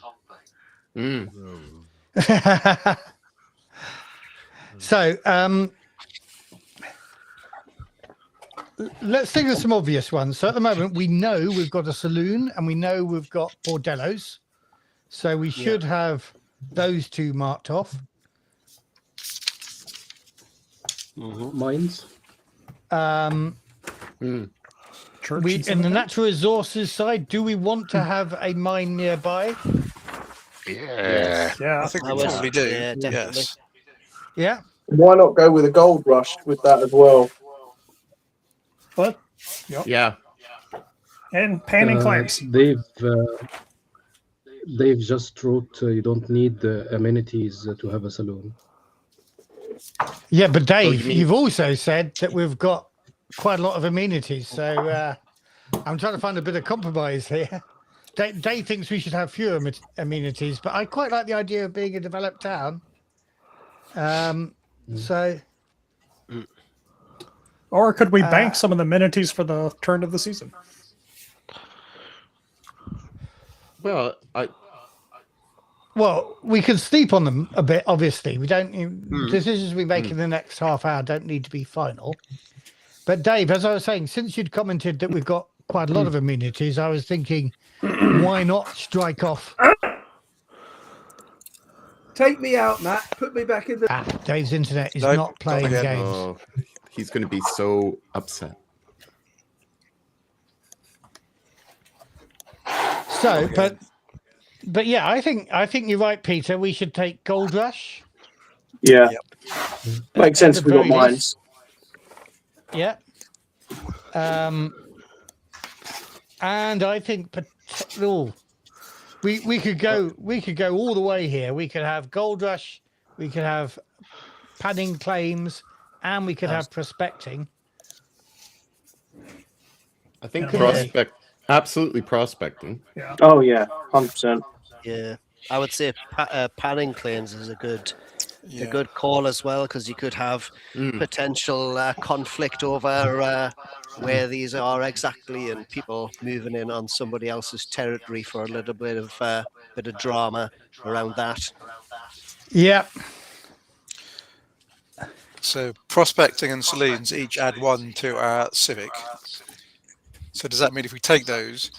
So, let's think of some obvious ones. So at the moment, we know we've got a saloon and we know we've got bordellos. So we should have those 2 marked off. Mines. We, in the natural resources side, do we want to have a mine nearby? Yeah. Yeah. I think we probably do. Yeah, definitely. Yes. Yeah. Why not go with a gold rush with that as well? But Yeah. and panning claims. They've just wrote you don't need the amenities to have a saloon. Yeah, but Dave, you mean- you've also said that we've got quite a lot of amenities. So I'm trying to find a bit of compromise here. Dave thinks we should have fewer amenities, but I quite like the idea of being a developed town. So, Or could we bank some of the amenities for the turn of the season? Well, well, we could sleep on them a bit. Obviously, we don't. Decisions we make in the next half hour don't need to be final. But Dave, as I was saying, since you'd commented that we've got quite a lot of amenities, I was thinking, why not strike off? Take me out, Matt. Put me back in the. Dave's internet is Nope, not playing not again. games. oh, he's going to be so upset. So, but yeah, I think you're right, Peter. We should take Gold Rush. Yeah. Makes sense At if the we got very mines. Yeah. And I think we could go all the way here. We could have Gold Rush, we could have panning claims, and we could have prospecting. I think Okay. absolutely prospecting. Yeah. Oh yeah, 100%. Yeah, I would say panning claims is a good call as well, because you could have potential conflict over where these are exactly, and people moving in on somebody else's territory for a little bit of drama around that. Yeah. So prospecting and saloons each add 1 to our civic. So does that mean if we take those,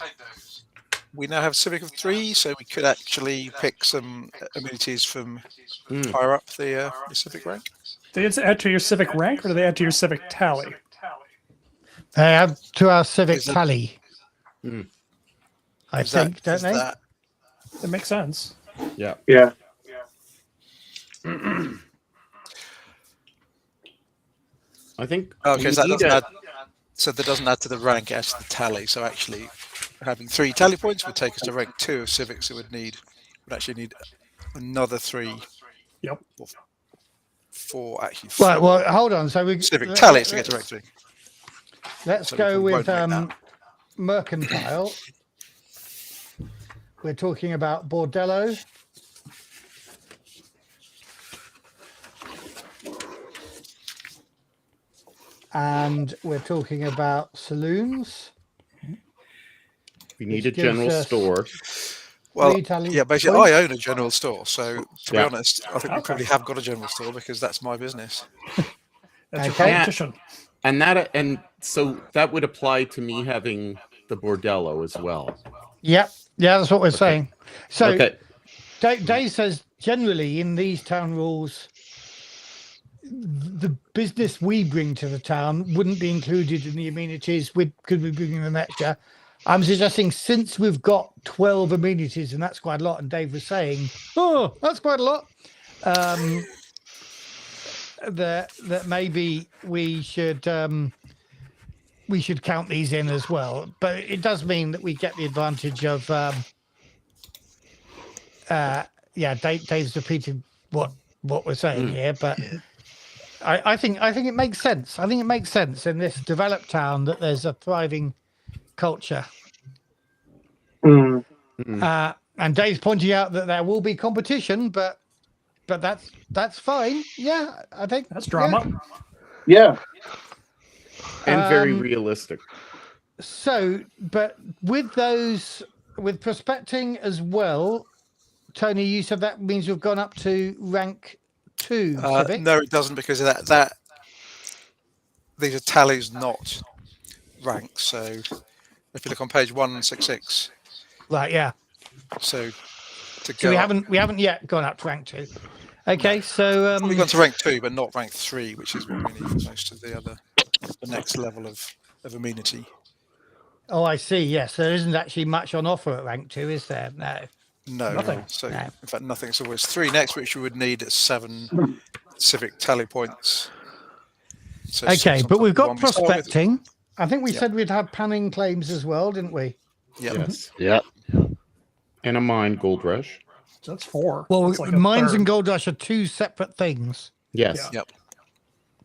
we now have civic of 3? So we could actually pick some amenities from higher up the civic rank. Do they add to your civic rank, or do they add to your civic tally? They add to our civic Is it- tally. I think, don't they? It makes sense. Yeah. Yeah. I think. Okay, we so that need doesn't a- add. So that doesn't add to the rank, it adds to the tally. So actually, having 3 tally points would take us to rank 2 of civics. It would need would actually need another 3. Yep. 4 actually. 4 Right. Well, hold on. So we civic tallies to get to rank 3. Let's So we go probably with won't make that. mercantile. We're talking about bordello. And we're talking about saloons. We need a which gives general us store. Well, 3 tally yeah, basically, points. I own a general store. So, to be Yeah. honest, I think we probably have got a general store because that's my business. That's your Okay. competition. And so that would apply to me having the bordello as well. Yep. Yeah, that's what we're saying. So Okay. Dave says generally in these town rules, the business we bring to the town wouldn't be included in the amenities. We could be bringing them extra. I'm suggesting since we've got 12 amenities, and that's quite a lot, and Dave was saying, oh, that's quite a lot, that maybe we should count these in as well. But it does mean that we get the advantage of Dave's repeated what we're saying here, but I think it makes sense. I think it makes sense in this developed town that there's a thriving culture. Mm. And Dave's pointing out that there will be competition, but that's fine. Yeah, I think That's drama. Yeah. And very Um, realistic. So, but with prospecting as well, Tony, you said that means you've gone up to rank 2. Civic. No, it doesn't because of that these are tallies, not ranks. So, if you look on page 166, Right, yeah. so to So go, we up, haven't yet gone up to rank 2. Okay, so we've gone to rank 2, but not rank 3, which is what we need for most of the next level of amenity. oh, I see. Yes, there isn't actually much on offer at rank 2, is there? No. No, Nothing. So, No. in fact, nothing. It's always 3 next, which you would need at 7 civic tally points. So Okay, 6 on but top we've of the got one we start with. prospecting. I think we Yeah. said we'd have panning claims as well, didn't we? Yeah. Yes. Yeah. And a mine gold rush. So that's 4. Well, That's like a mines third. and gold rush are 2 separate things. Yes. Yeah. Yep.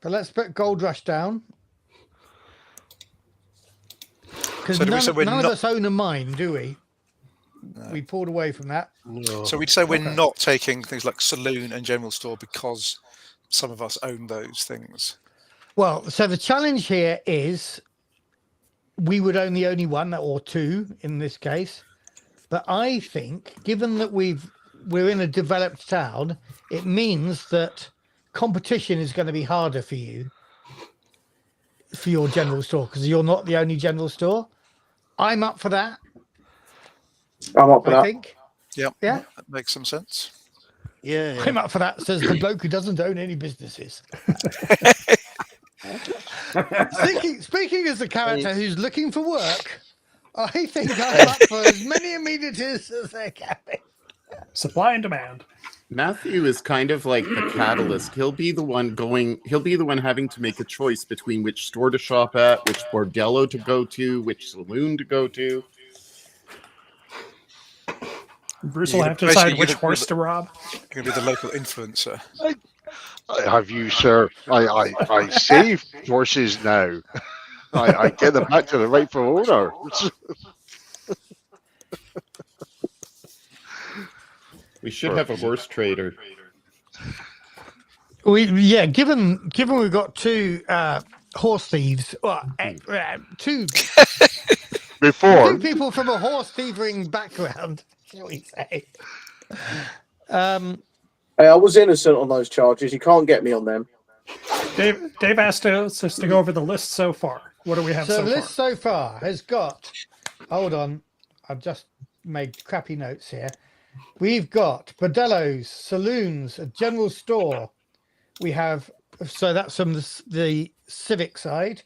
But let's put gold rush down. Because So do we say we're none of not- us own a mine, do we? No. We pulled away from that. So we'd say we're Okay. not taking things like saloon and general store because some of us own those things. Well, so the challenge here is we would own the only one or 2 in this case. But I think, given that we're in a developed town, it means that competition is going to be harder for you for your general store because you're not the only general store. I'm up for that. I'm up for I that. think. Yep. Yeah. That makes some sense. Yeah. I'm up for that. Says the bloke who doesn't own any businesses. Speaking as a character who's looking for work, I think I'm up for as many amenities as there can be. Supply and demand. Matthew is kind of like the catalyst. He'll be the one having to make a choice between which store to shop at, which bordello to go to, which saloon to go to. Bruce You're will gonna- have to decide basically which you're horse to rob. You're going to be the local influencer. Have you, sir? I save horses now. I get them back to the rightful owner. We should have a horse trader. Given we've got 2 horse thieves, two Before, people from a horse thieving background, shall we say? Hey, I was innocent on those charges. You can't get me on them. Dave asked us to go over the list so far. What do we have So so the list far? so far has got. Hold on, I've just made crappy notes here. We've got bordellos, saloons, a general store. We have, so that's from the civic side.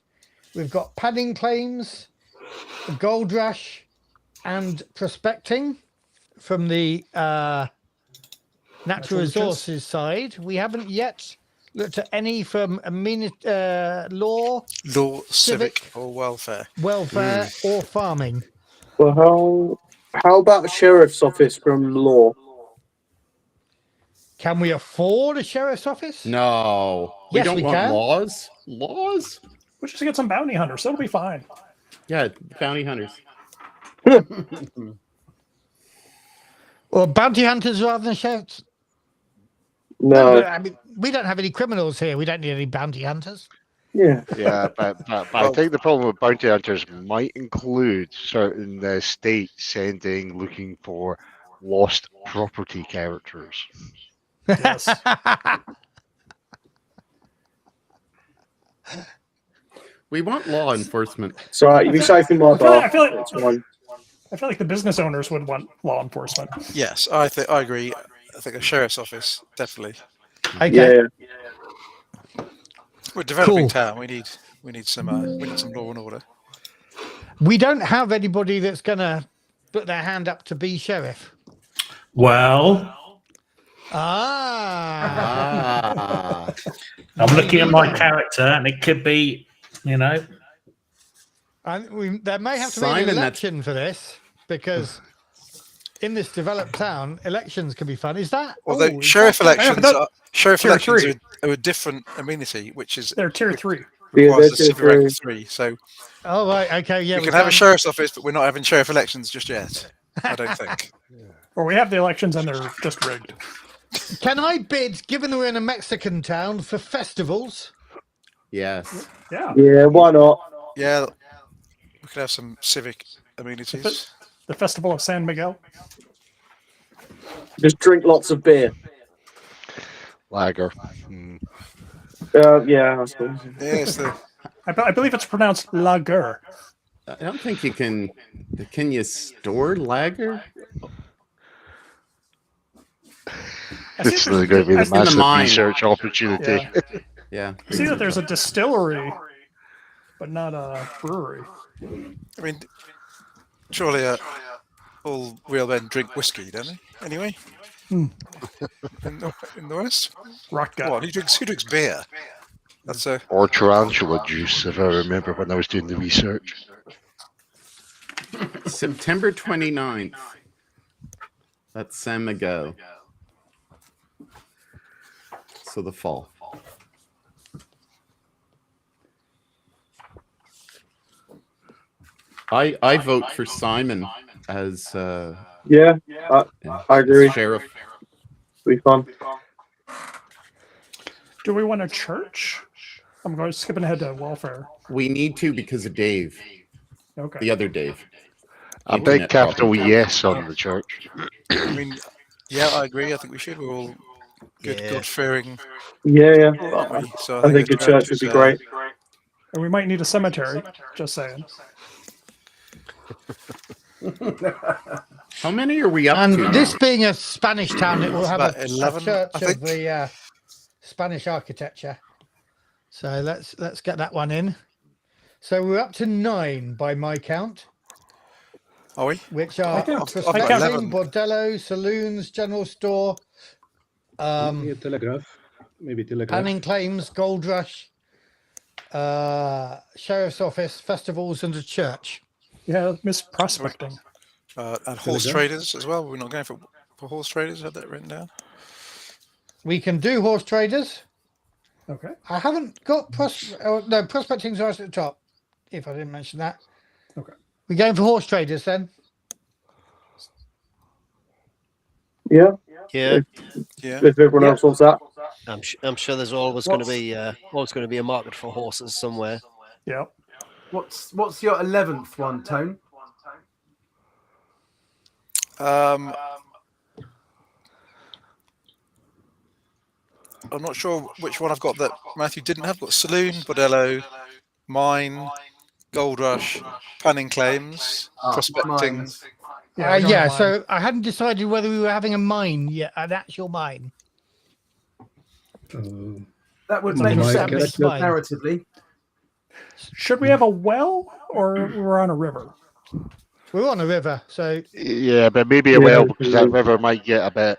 We've got padding claims, a gold rush, and prospecting from the natural resources side. We haven't yet looked at any from law, Law, civic, Civic. or welfare. welfare, or farming. Well, how about a sheriff's office from law? Can we afford a sheriff's office? No, Yes, we don't we want can. laws. Laws? We'll just get some bounty hunters. That'll be fine. Yeah, bounty hunters. Or bounty hunters rather than sheriffs? No. But, I mean, we don't have any criminals here. We don't need any bounty hunters. Yeah. Yeah, but I think the problem with bounty hunters might include certain states looking for lost property characters. Yes. We want law enforcement. It's all right. You can say from my bar. I feel like- It's fine. I feel like the business owners would want law enforcement. Yes, I agree. I think a sheriff's office definitely. Okay. Yeah. We're a developing Cool. town. We need some law and order. We don't have anybody that's going to put their hand up to be sheriff. Well, Ah. I'm looking at my character, and it could be, And there may have to be Simon, an that's- election for this because in this developed town, elections can be fun. Is that? Although is sheriff that- elections, that- are, sheriff Tier elections three. are a different amenity, which is They're tier 3. Yeah, requires they're a civic rank of 3. So Oh, right. Okay. Yeah. you we can have a can't- sheriff's office, but we're not having sheriff elections just yet. I don't think. Or we have the elections and they're just rigged. Can I bid, given that we're in a Mexican town, for festivals? Yes. Yeah. Yeah. Why not? Yeah, we could have some civic amenities. The Festival of San Miguel. Just drink lots of beer. Lager. Yeah. I suppose. Yes, I believe it's pronounced lager. I don't think you can. Can you store lager? This is going to be the That's in the massive mine. research opportunity. Yeah. Yeah. I see that there's a distillery, but not a brewery. I mean, surely all real men drink whiskey, don't they? Anyway, in the West, Rock gut. what? Who drinks beer? That's a Or tarantula juice, if I remember when I was doing the research. September 29th. That's San Miguel. So the fall. I vote for Simon as Yeah. I agree. sheriff. Be fun. Do we want a church? I'm going skipping ahead to welfare. We need to because of Dave, Okay. the other Dave. A Internet big capital property. yes on the church. I mean, yeah, I agree. I think we should. We're all good, Yeah. God-fearing, Yeah. aren't we? So I think a church would be great. And we might need a cemetery. Just saying. How many are we up And to? this now? being a Spanish town, it will have about a 11, church I of think. the Spanish architecture. So let's get that one in. So we're up to 9 by my count, Are we? which are count prospecting, 11. bordello, saloons, general store, Maybe a telegraph. Maybe telegraph. panning claims, gold rush, sheriff's office, festivals, and a church. Yeah, miss prospecting. And horse Telegraph. traders as well. We're not going for horse traders. Have that written down. We can do horse traders. Okay. I haven't got prospecting's right at the top. If I didn't mention that. Okay. We're going for horse traders then. Yeah. Yeah, Yeah. If everyone else wants that. I'm sure there's always going to be a market for horses somewhere. Yeah. What's your 11th one, Tone? I'm not sure which one I've got that Matthew didn't have. Got saloon, bordello, mine, gold rush, panning claims, prospecting. Mines. Yeah, we're going Yeah. mine. So I hadn't decided whether we were having a mine yet, an actual mine. That would Like make a sense established mine. narratively. Should we have a well or we're on a river? We're on a river, so Yeah, but maybe a well because that river might get a bit.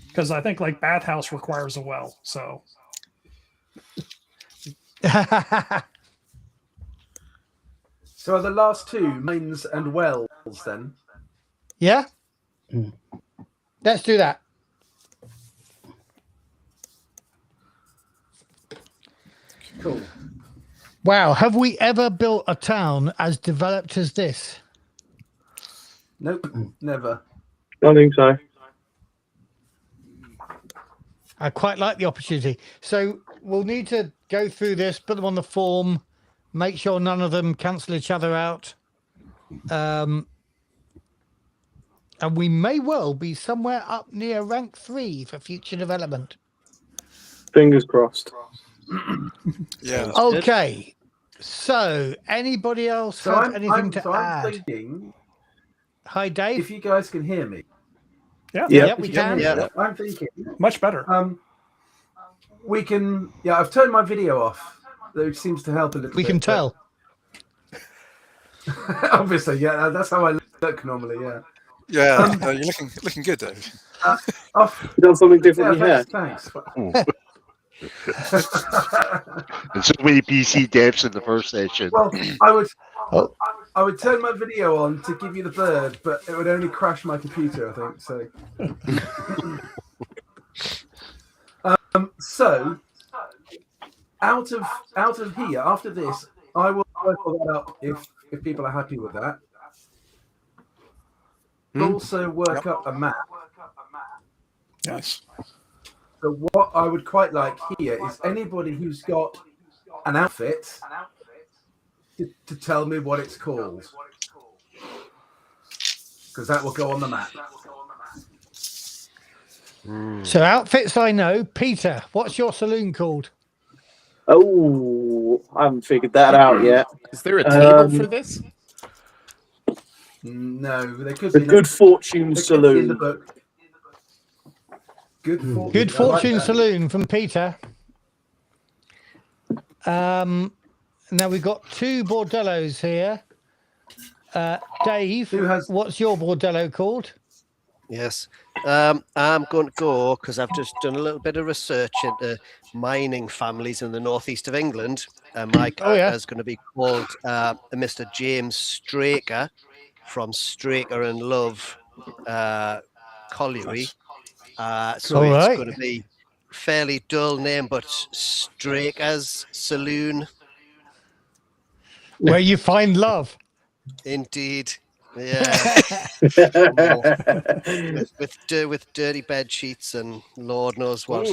Because I think like bathhouse requires a well. So So are the last two mines and wells then? yeah. Mm. Let's do that. Cool. Wow, have we ever built a town as developed as this? Nope, never. Don't think so. I quite like the opportunity. So we'll need to go through this, put them on the form, make sure none of them cancel each other out. And we may well be somewhere up near rank 3 for future development. Fingers crossed. Yeah. Okay. So anybody else So have I'm anything to add? thinking, Hi, Dave. if you guys can hear me. Yeah, Yeah. Yep, we can. Yeah. I'm thinking, much better. we can. Yeah, I've turned my video off, which seems to help a little. We bit, can but- tell. Obviously, yeah, that's how I look normally. Yeah. Yeah, no, you're looking good, Dave. Off. You've done something different Yeah, here. thanks. And so many PC devs in the first session. Well, I would. Oh. I would turn my video on to give you the bird, but it would only crash my computer, I think. So, so out of here, after this, I will work all that up if people are happy with that. Also work up a map. Nice. So what I would quite like here is anybody who's got an outfit to tell me what it's called, because that will go on the map. So outfits I know. Peter, what's your saloon called? Oh, I haven't figured that out yet. Is there a table for this? No, they could The be Good Fortune they could be in the Saloon. book. Good fortune. Good I like Fortune that. Saloon from Peter. Now we've got 2 bordellos here. Dave, Who has- what's your bordello called? Yes. I'm going to go because I've just done a little bit of research into mining families in the northeast of England. My character is going to be called Mr. James Straker from Straker and Love Colliery. So All it's right. going to be fairly dull name, but Straker's Saloon. Where you find love. Indeed. Yeah. with dirty bed sheets and Lord knows what.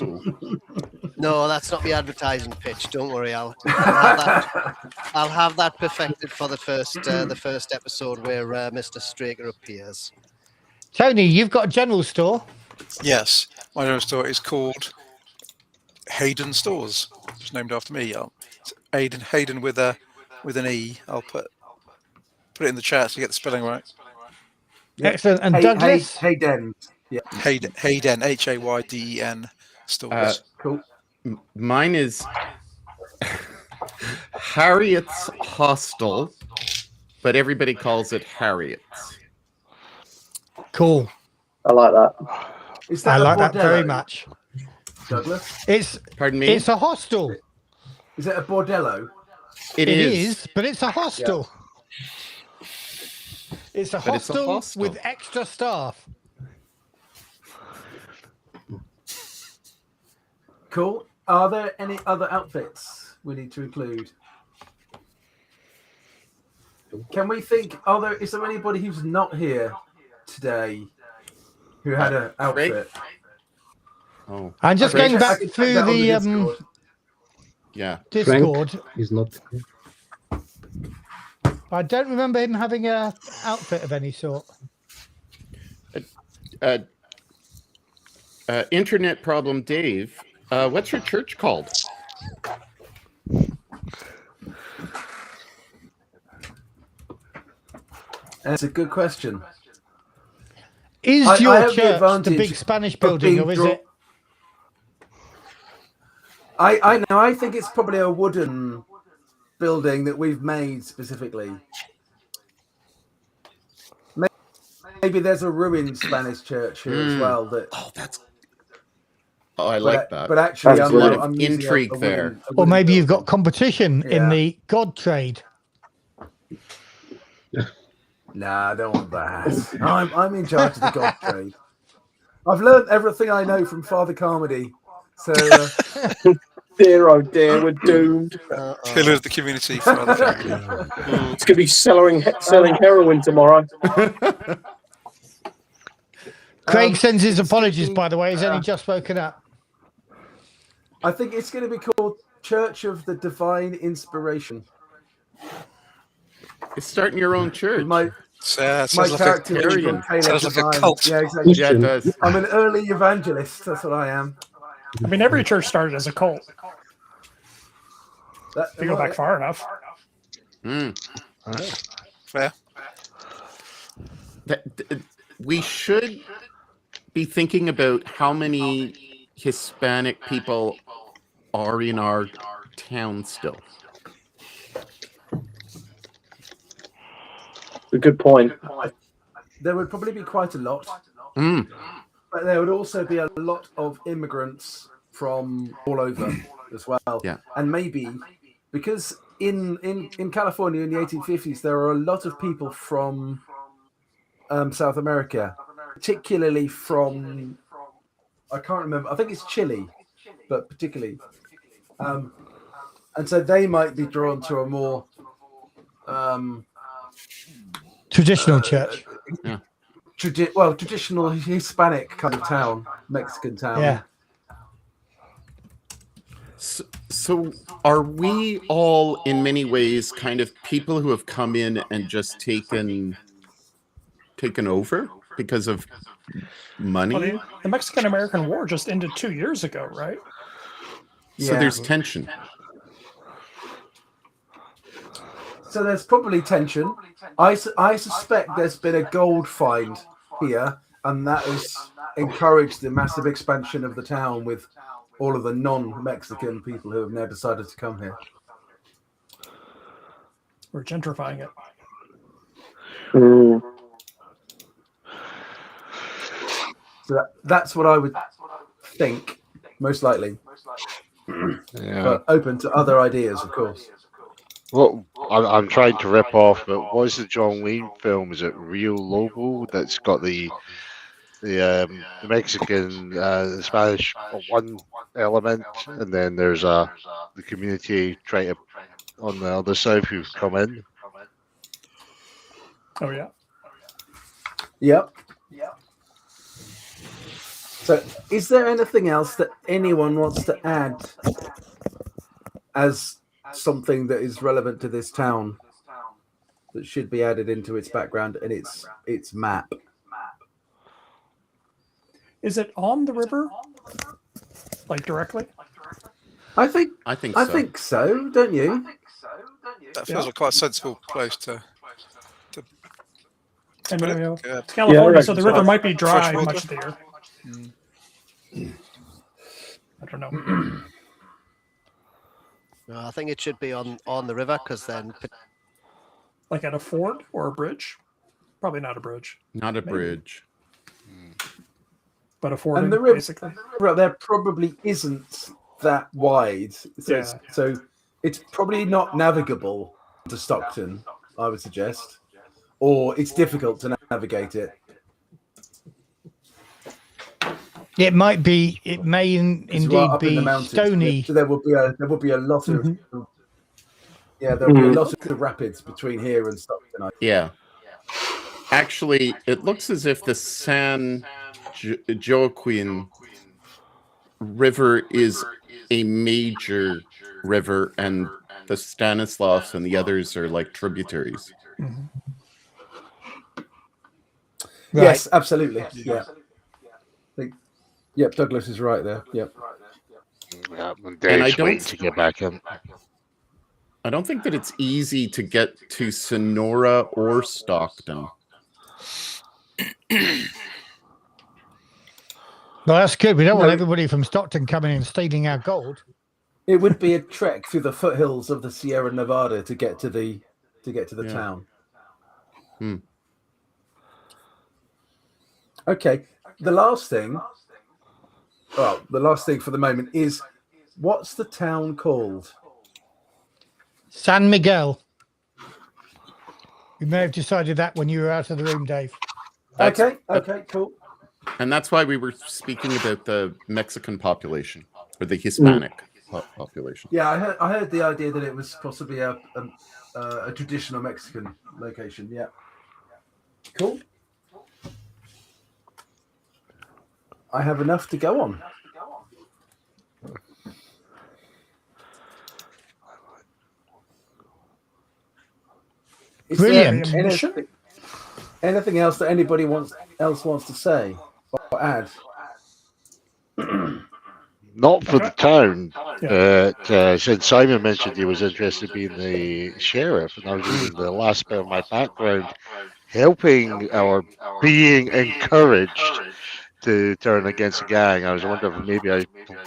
No, that's not the advertising pitch. Don't worry, I'll have that perfected for the first episode where Mr. Straker appears. Tony, you've got a general store. Yes, my general store is called Hayden Stores. It's named after me. It's Hayden with an E. I'll put it in the chat so you get the spelling right. Excellent. And Douglas? Hayden. Yeah. Hayden, Hayden Stores. Cool. Mine is Harriet's Hostel, but everybody calls it Harriet's. Cool. I like that. Is I that a like that very bordello, much. Douglas? Pardon me? It's a hostel. Is it a bordello? It is. but it's a hostel. It's a But it's a hostel hostel. with extra staff. Cool. Are there any other outfits we need to include? Can we think? Is there anybody who's not here today who had an outfit? Oh, I'm just Frank? going back I can check through that on the Discord. yeah. Discord. Frank is not. I don't remember him having a outfit of any sort. Internet problem, Dave. What's your church called? That's a good question. Is I your have the church the advantage big Spanish of building, being or is draw- it? I know. I think it's probably a wooden building that we've made specifically. Maybe there's a ruined Spanish church here as well. That. Oh, I like that. But actually, There's I'm a lot not- of I'm using intrigue a there. wooden Or maybe you've building. got competition in Yeah. the God trade. Nah, I don't want that. I'm in charge of the God trade. I've learned everything I know from Father Carmody. So Dear, oh dear, we're doomed. Pillar of the community for other family. It's going to be selling heroin tomorrow. Craig sends his apologies, by the way. He's only just woken up. I think it's going to be called Church of the Divine Inspiration. It's starting your own church. My Sounds my like character is Aryan. called Caleb Sounds like a Divine. cult. Yeah, exactly. Yeah, it does. I'm an early evangelist. That's what I am. I mean, every church started as a cult. If you go back far enough. Fair. We should be thinking about how many Hispanic people are in our town still. A good point. There would probably be quite a lot, Mm. but there would also be a lot of immigrants from all over as well. Yeah. And maybe because in California in the 1850s, there are a lot of people from South America, particularly from, I can't remember, I think it's Chile, but particularly. And so they might be drawn to a more Traditional church. traditional Hispanic kind of town, Mexican town. Yeah. So are we all in many ways kind of people who have come in and just taken over because of money? Well, the Mexican-American War just ended 2 years ago, right? So there's tension. So there's probably tension. I suspect there's been a gold find here, and that has encouraged the massive expansion of the town with all of the non-Mexican people who have now decided to come here. We're gentrifying it. So that's what I would think, most likely. Yeah. But open to other ideas, of course. Well, I'm trying to rip off, but what is the John Wayne film? Is it Rio Lobo that's got the Mexican, the Spanish one element, and then there's the community trying to on the other side who've come in. Oh yeah. Yep. So, is there anything else that anyone wants to add as something that is relevant to this town that should be added into its background and its map? Is it on the river? Like directly? I think so, don't you? That feels like quite a sensible place to And, put it. it's California, Yeah, so the river might be dry Fresh water. much of the year. I don't know. No, I think it should be on the river because then Like at a ford or a bridge? Probably not a bridge, Not a Maybe. bridge. but a ford And the river, basically. there probably isn't that wide. So, Yeah. so it's probably not navigable to Stockton, I would suggest. Or it's difficult to navigate it. It might be. It may It's right indeed up in the be mountains. stony. So there will be a lot of there will be a lot of rapids between here and Stockton. Yeah. Actually, it looks as if the San Joaquin River is a major river, and the Stanislaus and the others are like tributaries. Mhm. Right. Yes, absolutely. Yeah. Yep, Douglas is right there. Yep. Yeah, And I Dave's don't- waiting to get back in. I don't think that it's easy to get to Sonora or Stockton. Well, that's good. We don't want No. everybody from Stockton coming and stealing our gold. It would be a trek through the foothills of the Sierra Nevada to get to the Yeah. town. Hmm. Okay. The last thing for the moment is, what's the town called? San Miguel. You may have decided that when you were out of the room, Dave. That's- Okay, cool. And that's why we were speaking about the Mexican population or the Hispanic. population. Yeah, I heard the idea that it was possibly a traditional Mexican location. Yeah. Cool. I have enough to go on. Is there Brilliant. anything else that anybody wants to say or add? Not for the town. Yeah. Since Simon mentioned he was interested in being the sheriff, and I was using the last bit of my background, helping or being encouraged to turn against the gang. I was wondering if maybe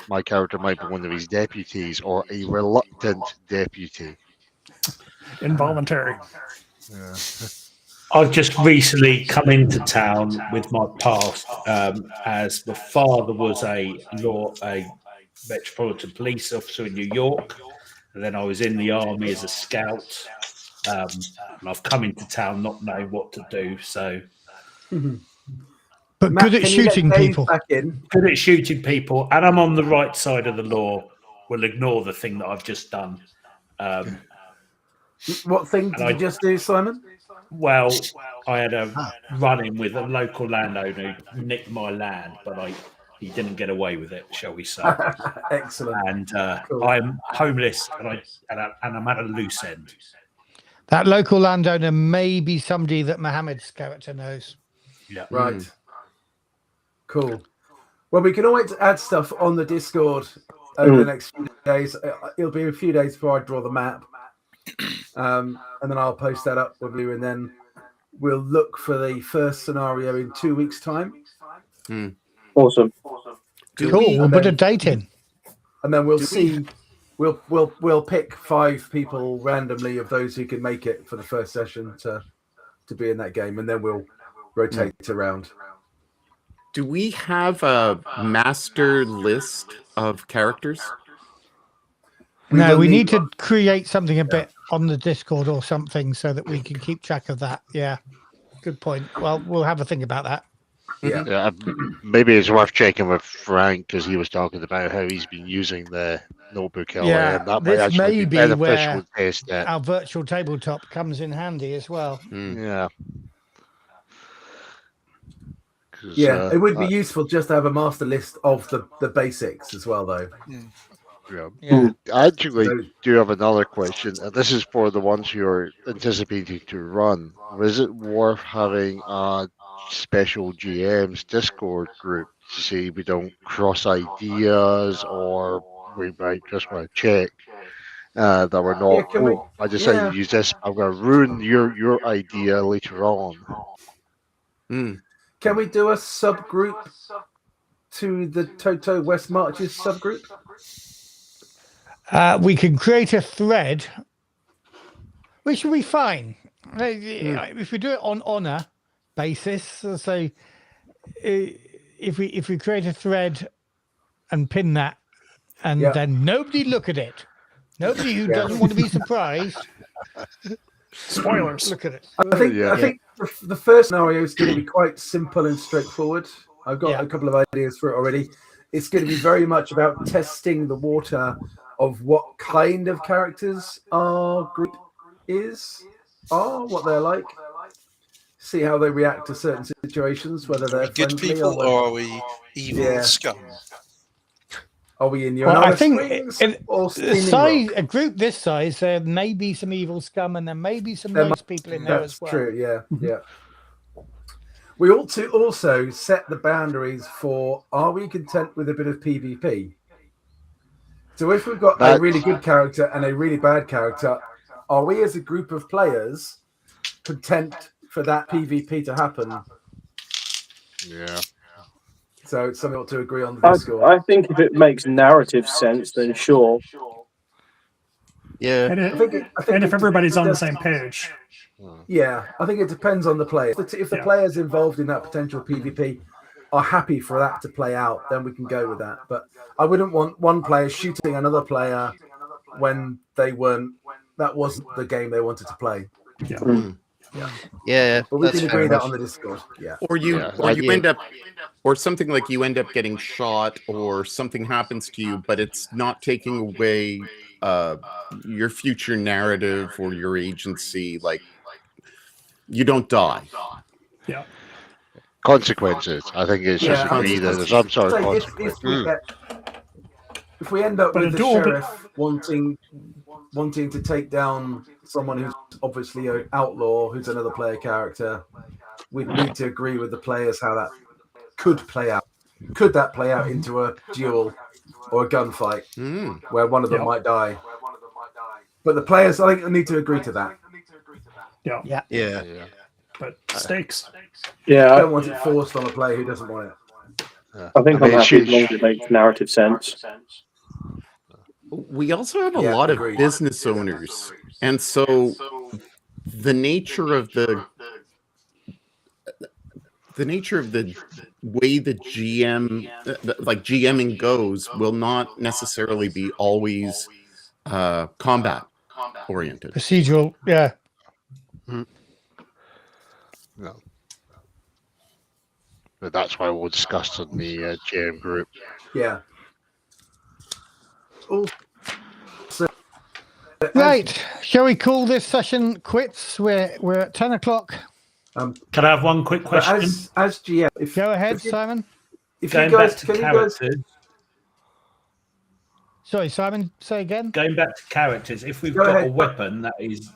my character might be one of his deputies or a reluctant deputy. Involuntary. Yeah. I've just recently come into town with my past, as my father was a Metropolitan Police officer in New York, and then I was in the army as a scout, and I've come into town not knowing what to do. So, But Matt, good at can you let shooting Dave people. back in? good at shooting people, and I'm on the right side of the law. We'll ignore the thing that I've just done. What thing did you just do, Simon? Well, I had a run-in with a local landowner who nicked my land, but he didn't get away with it, shall we say? Excellent. And Cool. I'm homeless, and I'm at a loose end. That local landowner may be somebody that Mohammed's character knows. Yeah. Right. Cool. Well, we can always add stuff on the Discord over the next few days. It'll be a few days before I draw the map. And then I'll post that up with you, and then we'll look for the first scenario in 2 weeks' time. Awesome. Cool. We'll put a date in. And then we'll see. We'll pick 5 people randomly of those who can make it for the first session to be in that game, and then we'll rotate around. Do we have a master list of characters? No, we need to create something a bit on the Discord or something so that we can keep track of that. Yeah. Good point. Well, we'll have a think about that. Yeah. Maybe it's worth checking with Frank because he was talking about how he's been using the notebook LRM. Yeah, That might this actually may be be beneficial where to test that. our virtual tabletop comes in handy as well. Yeah. Yeah, it would be useful just to have a master list of the basics as well, though. Yeah. I actually do have another question, and this is for the ones who are anticipating to run. Is it worth having a special GM's Discord group to see we don't cross ideas, or we might just want to check that we're not? I decided to use this. I'm going to ruin your idea later on. Can we do a subgroup to the Toto West Marches subgroup? We can create a thread, which will be fine. If we do it on honor basis, so if we create a thread and pin that, and then nobody look at it, nobody who doesn't want to be surprised. Spoilers. Look at it. I think the first scenario is going to be quite simple and straightforward. I've got a couple of ideas for it already. It's going to be very much about testing the water of what kind of characters our group what they're like. See how they react to certain situations, whether they're good friendly people or are we evil scum? Are we in your Well, I think a group this size, there may be some evil scum, and there may be some nice people in there as well. That's true. Yeah. We ought to also set the boundaries for: are we content with a bit of PvP? So if we've got a really good character and a really bad character, are we as a group of players content for that PvP to happen? Yeah. So it's something we ought to agree on the Discord. I think if it makes narrative sense, then sure. Yeah. And if everybody's on the same page. Yeah, I think it depends on the player. If the players involved in that potential PvP are happy for that to play out, then we can go with that. But I wouldn't want one player shooting another player when that wasn't the game they wanted to play. Yeah. Yeah, But we that's can fair agree that enough. on the Discord. Yeah. Or you Yeah, or you yeah. end up or something like you end up getting shot or something happens to you, but it's not taking away your future narrative or your agency. Like you don't die. Yeah. Consequences. I think it's just Yeah, agreed that there's some sort of say consequence. if we end up But with a the duel- sheriff wanting to take down someone who's obviously an outlaw, who's another player character, we need to agree with the players how that could play out. Could that play out into a duel or a gunfight Mm. where one of them Yep. might die? But the players, I think, need to agree to that. Yeah. Yeah. Yeah. Yeah. But stakes. I Yeah, don't want it forced on a player who doesn't want it. I think I I'm mean, happy as she- long as it makes narrative sense. We also have a Yeah, lot agreed. of business owners, and so the nature of the way the GM like GMing goes will not necessarily be always combat oriented. Procedural. Yeah. No. But that's why we'll discuss in the GM group. Yeah. Also, Right. Shall we call this session quits? We're at 10 o'clock. Can I have one quick But question? as GM, Go ahead, if you, Simon. if you Going guys back to can you guys characters. Sorry, Simon. Say again. Going back to characters. If we've Go got ahead. a weapon that is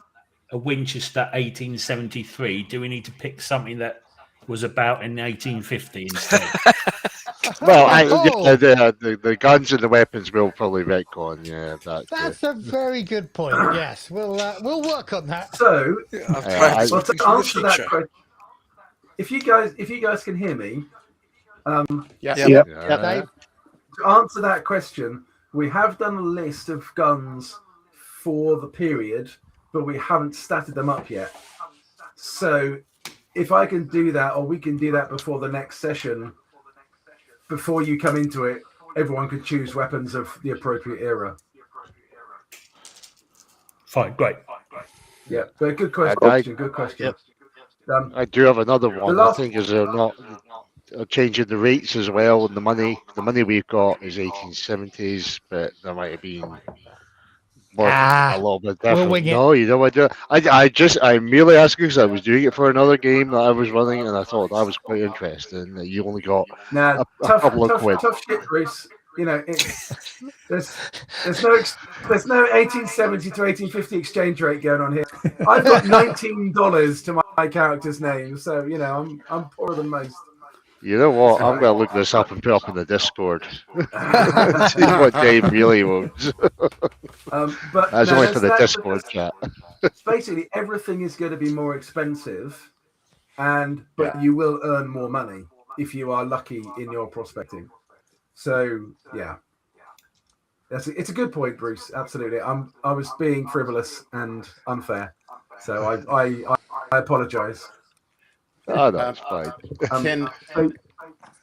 a Winchester 1873, do we need to pick something that was about in 1850 instead? Well, Oh. the guns and the weapons will probably retcon. Yeah, That's a very good point. Yes, we'll work on that. so I've I- planned well, something to for the answer that future. question, if you guys can hear me, Yeah. Yeah. Dave? to answer that question, we have done a list of guns for the period, but we haven't statted them up yet. So if I can do that, or we can do that before the next session, before you come into it, everyone can choose weapons of the appropriate era. Fine, great. Yeah, but good question. I- Good question. Yep. I do have another one. last- I think is they're not changing the rates as well, and the money. The money we've got is 1870s, but there might have been worth Ah, a little bit we'll different. wing it. No, you know what? I'm merely asking because I was doing it for another game that I was running, and I thought that was quite interesting. That you only got Now, a couple of quid. tough shit, Bruce. You know, there's no 1870 to 1850 exchange rate going on here. I've got $19 to my character's name, so you know I'm poorer than most. You know what? I'm going to look this up and put up in the Discord. See what Dave really wants. But That's no, only for the that's- Discord chat. Basically, everything is going to be more expensive, but you will earn more money if you are lucky in your prospecting. So yeah, it's a good point, Bruce. Absolutely. I was being frivolous and unfair, so I apologize. Oh, that's fine.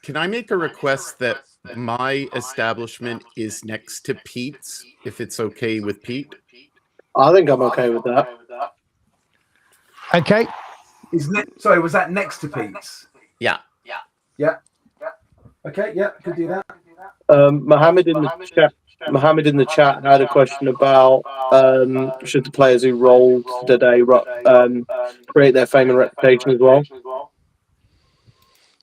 Can I make a request that my establishment is next to Pete's, if it's okay with Pete? I think I'm okay with that. Okay. Sorry, was that next to Pete's? Yeah. Yeah. Okay. Yeah, could do that. Mohammed in the chat had a question about should the players who rolled today create their fame and reputation as well.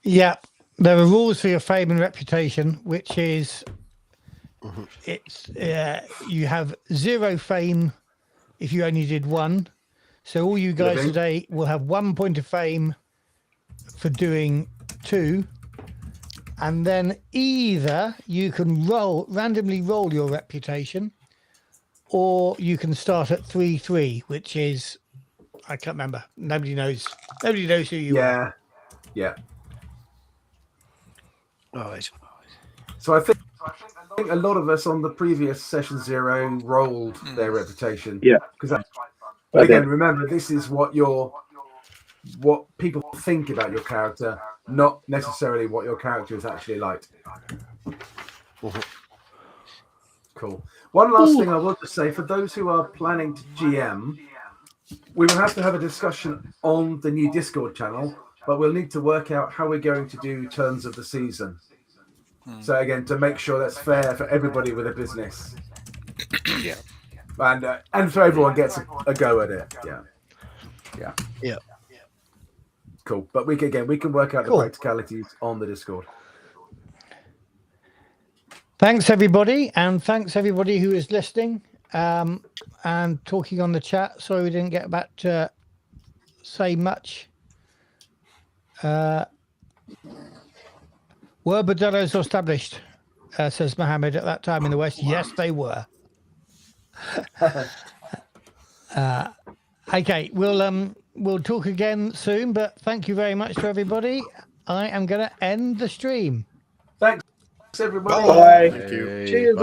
Yeah, there are rules for your fame and reputation, which is it's you have 0 fame if you only did 1. So all you guys today will have 1 point of fame for doing 2. And then either you can randomly roll your reputation, or you can start at 3-3, which is, I can't remember. Nobody knows who you are. Yeah. All right. So I think a lot of us on the previous session 0 rolled their reputation. Yeah. Because again, remember, this is what people think about your character, not necessarily what your character is actually like. Cool. One last thing I want to say, for those who are planning to GM, We will have to have a discussion on the new Discord channel, but we'll need to work out how we're going to do turns of the season. So again, to make sure that's fair for everybody with a business. Yeah. And so everyone gets a go at it. Yeah. Cool. But we can work out the Cool. practicalities on the Discord. Thanks, everybody. And thanks, everybody who is listening and talking on the chat. Sorry we didn't get back to say much. Were bordellos established, says Mohammed, at that time in the West? Yes, they were. Okay, we'll talk again soon, but thank you very much to everybody. I am going to end the stream. Thanks, everybody. Bye. Thank you. Cheers.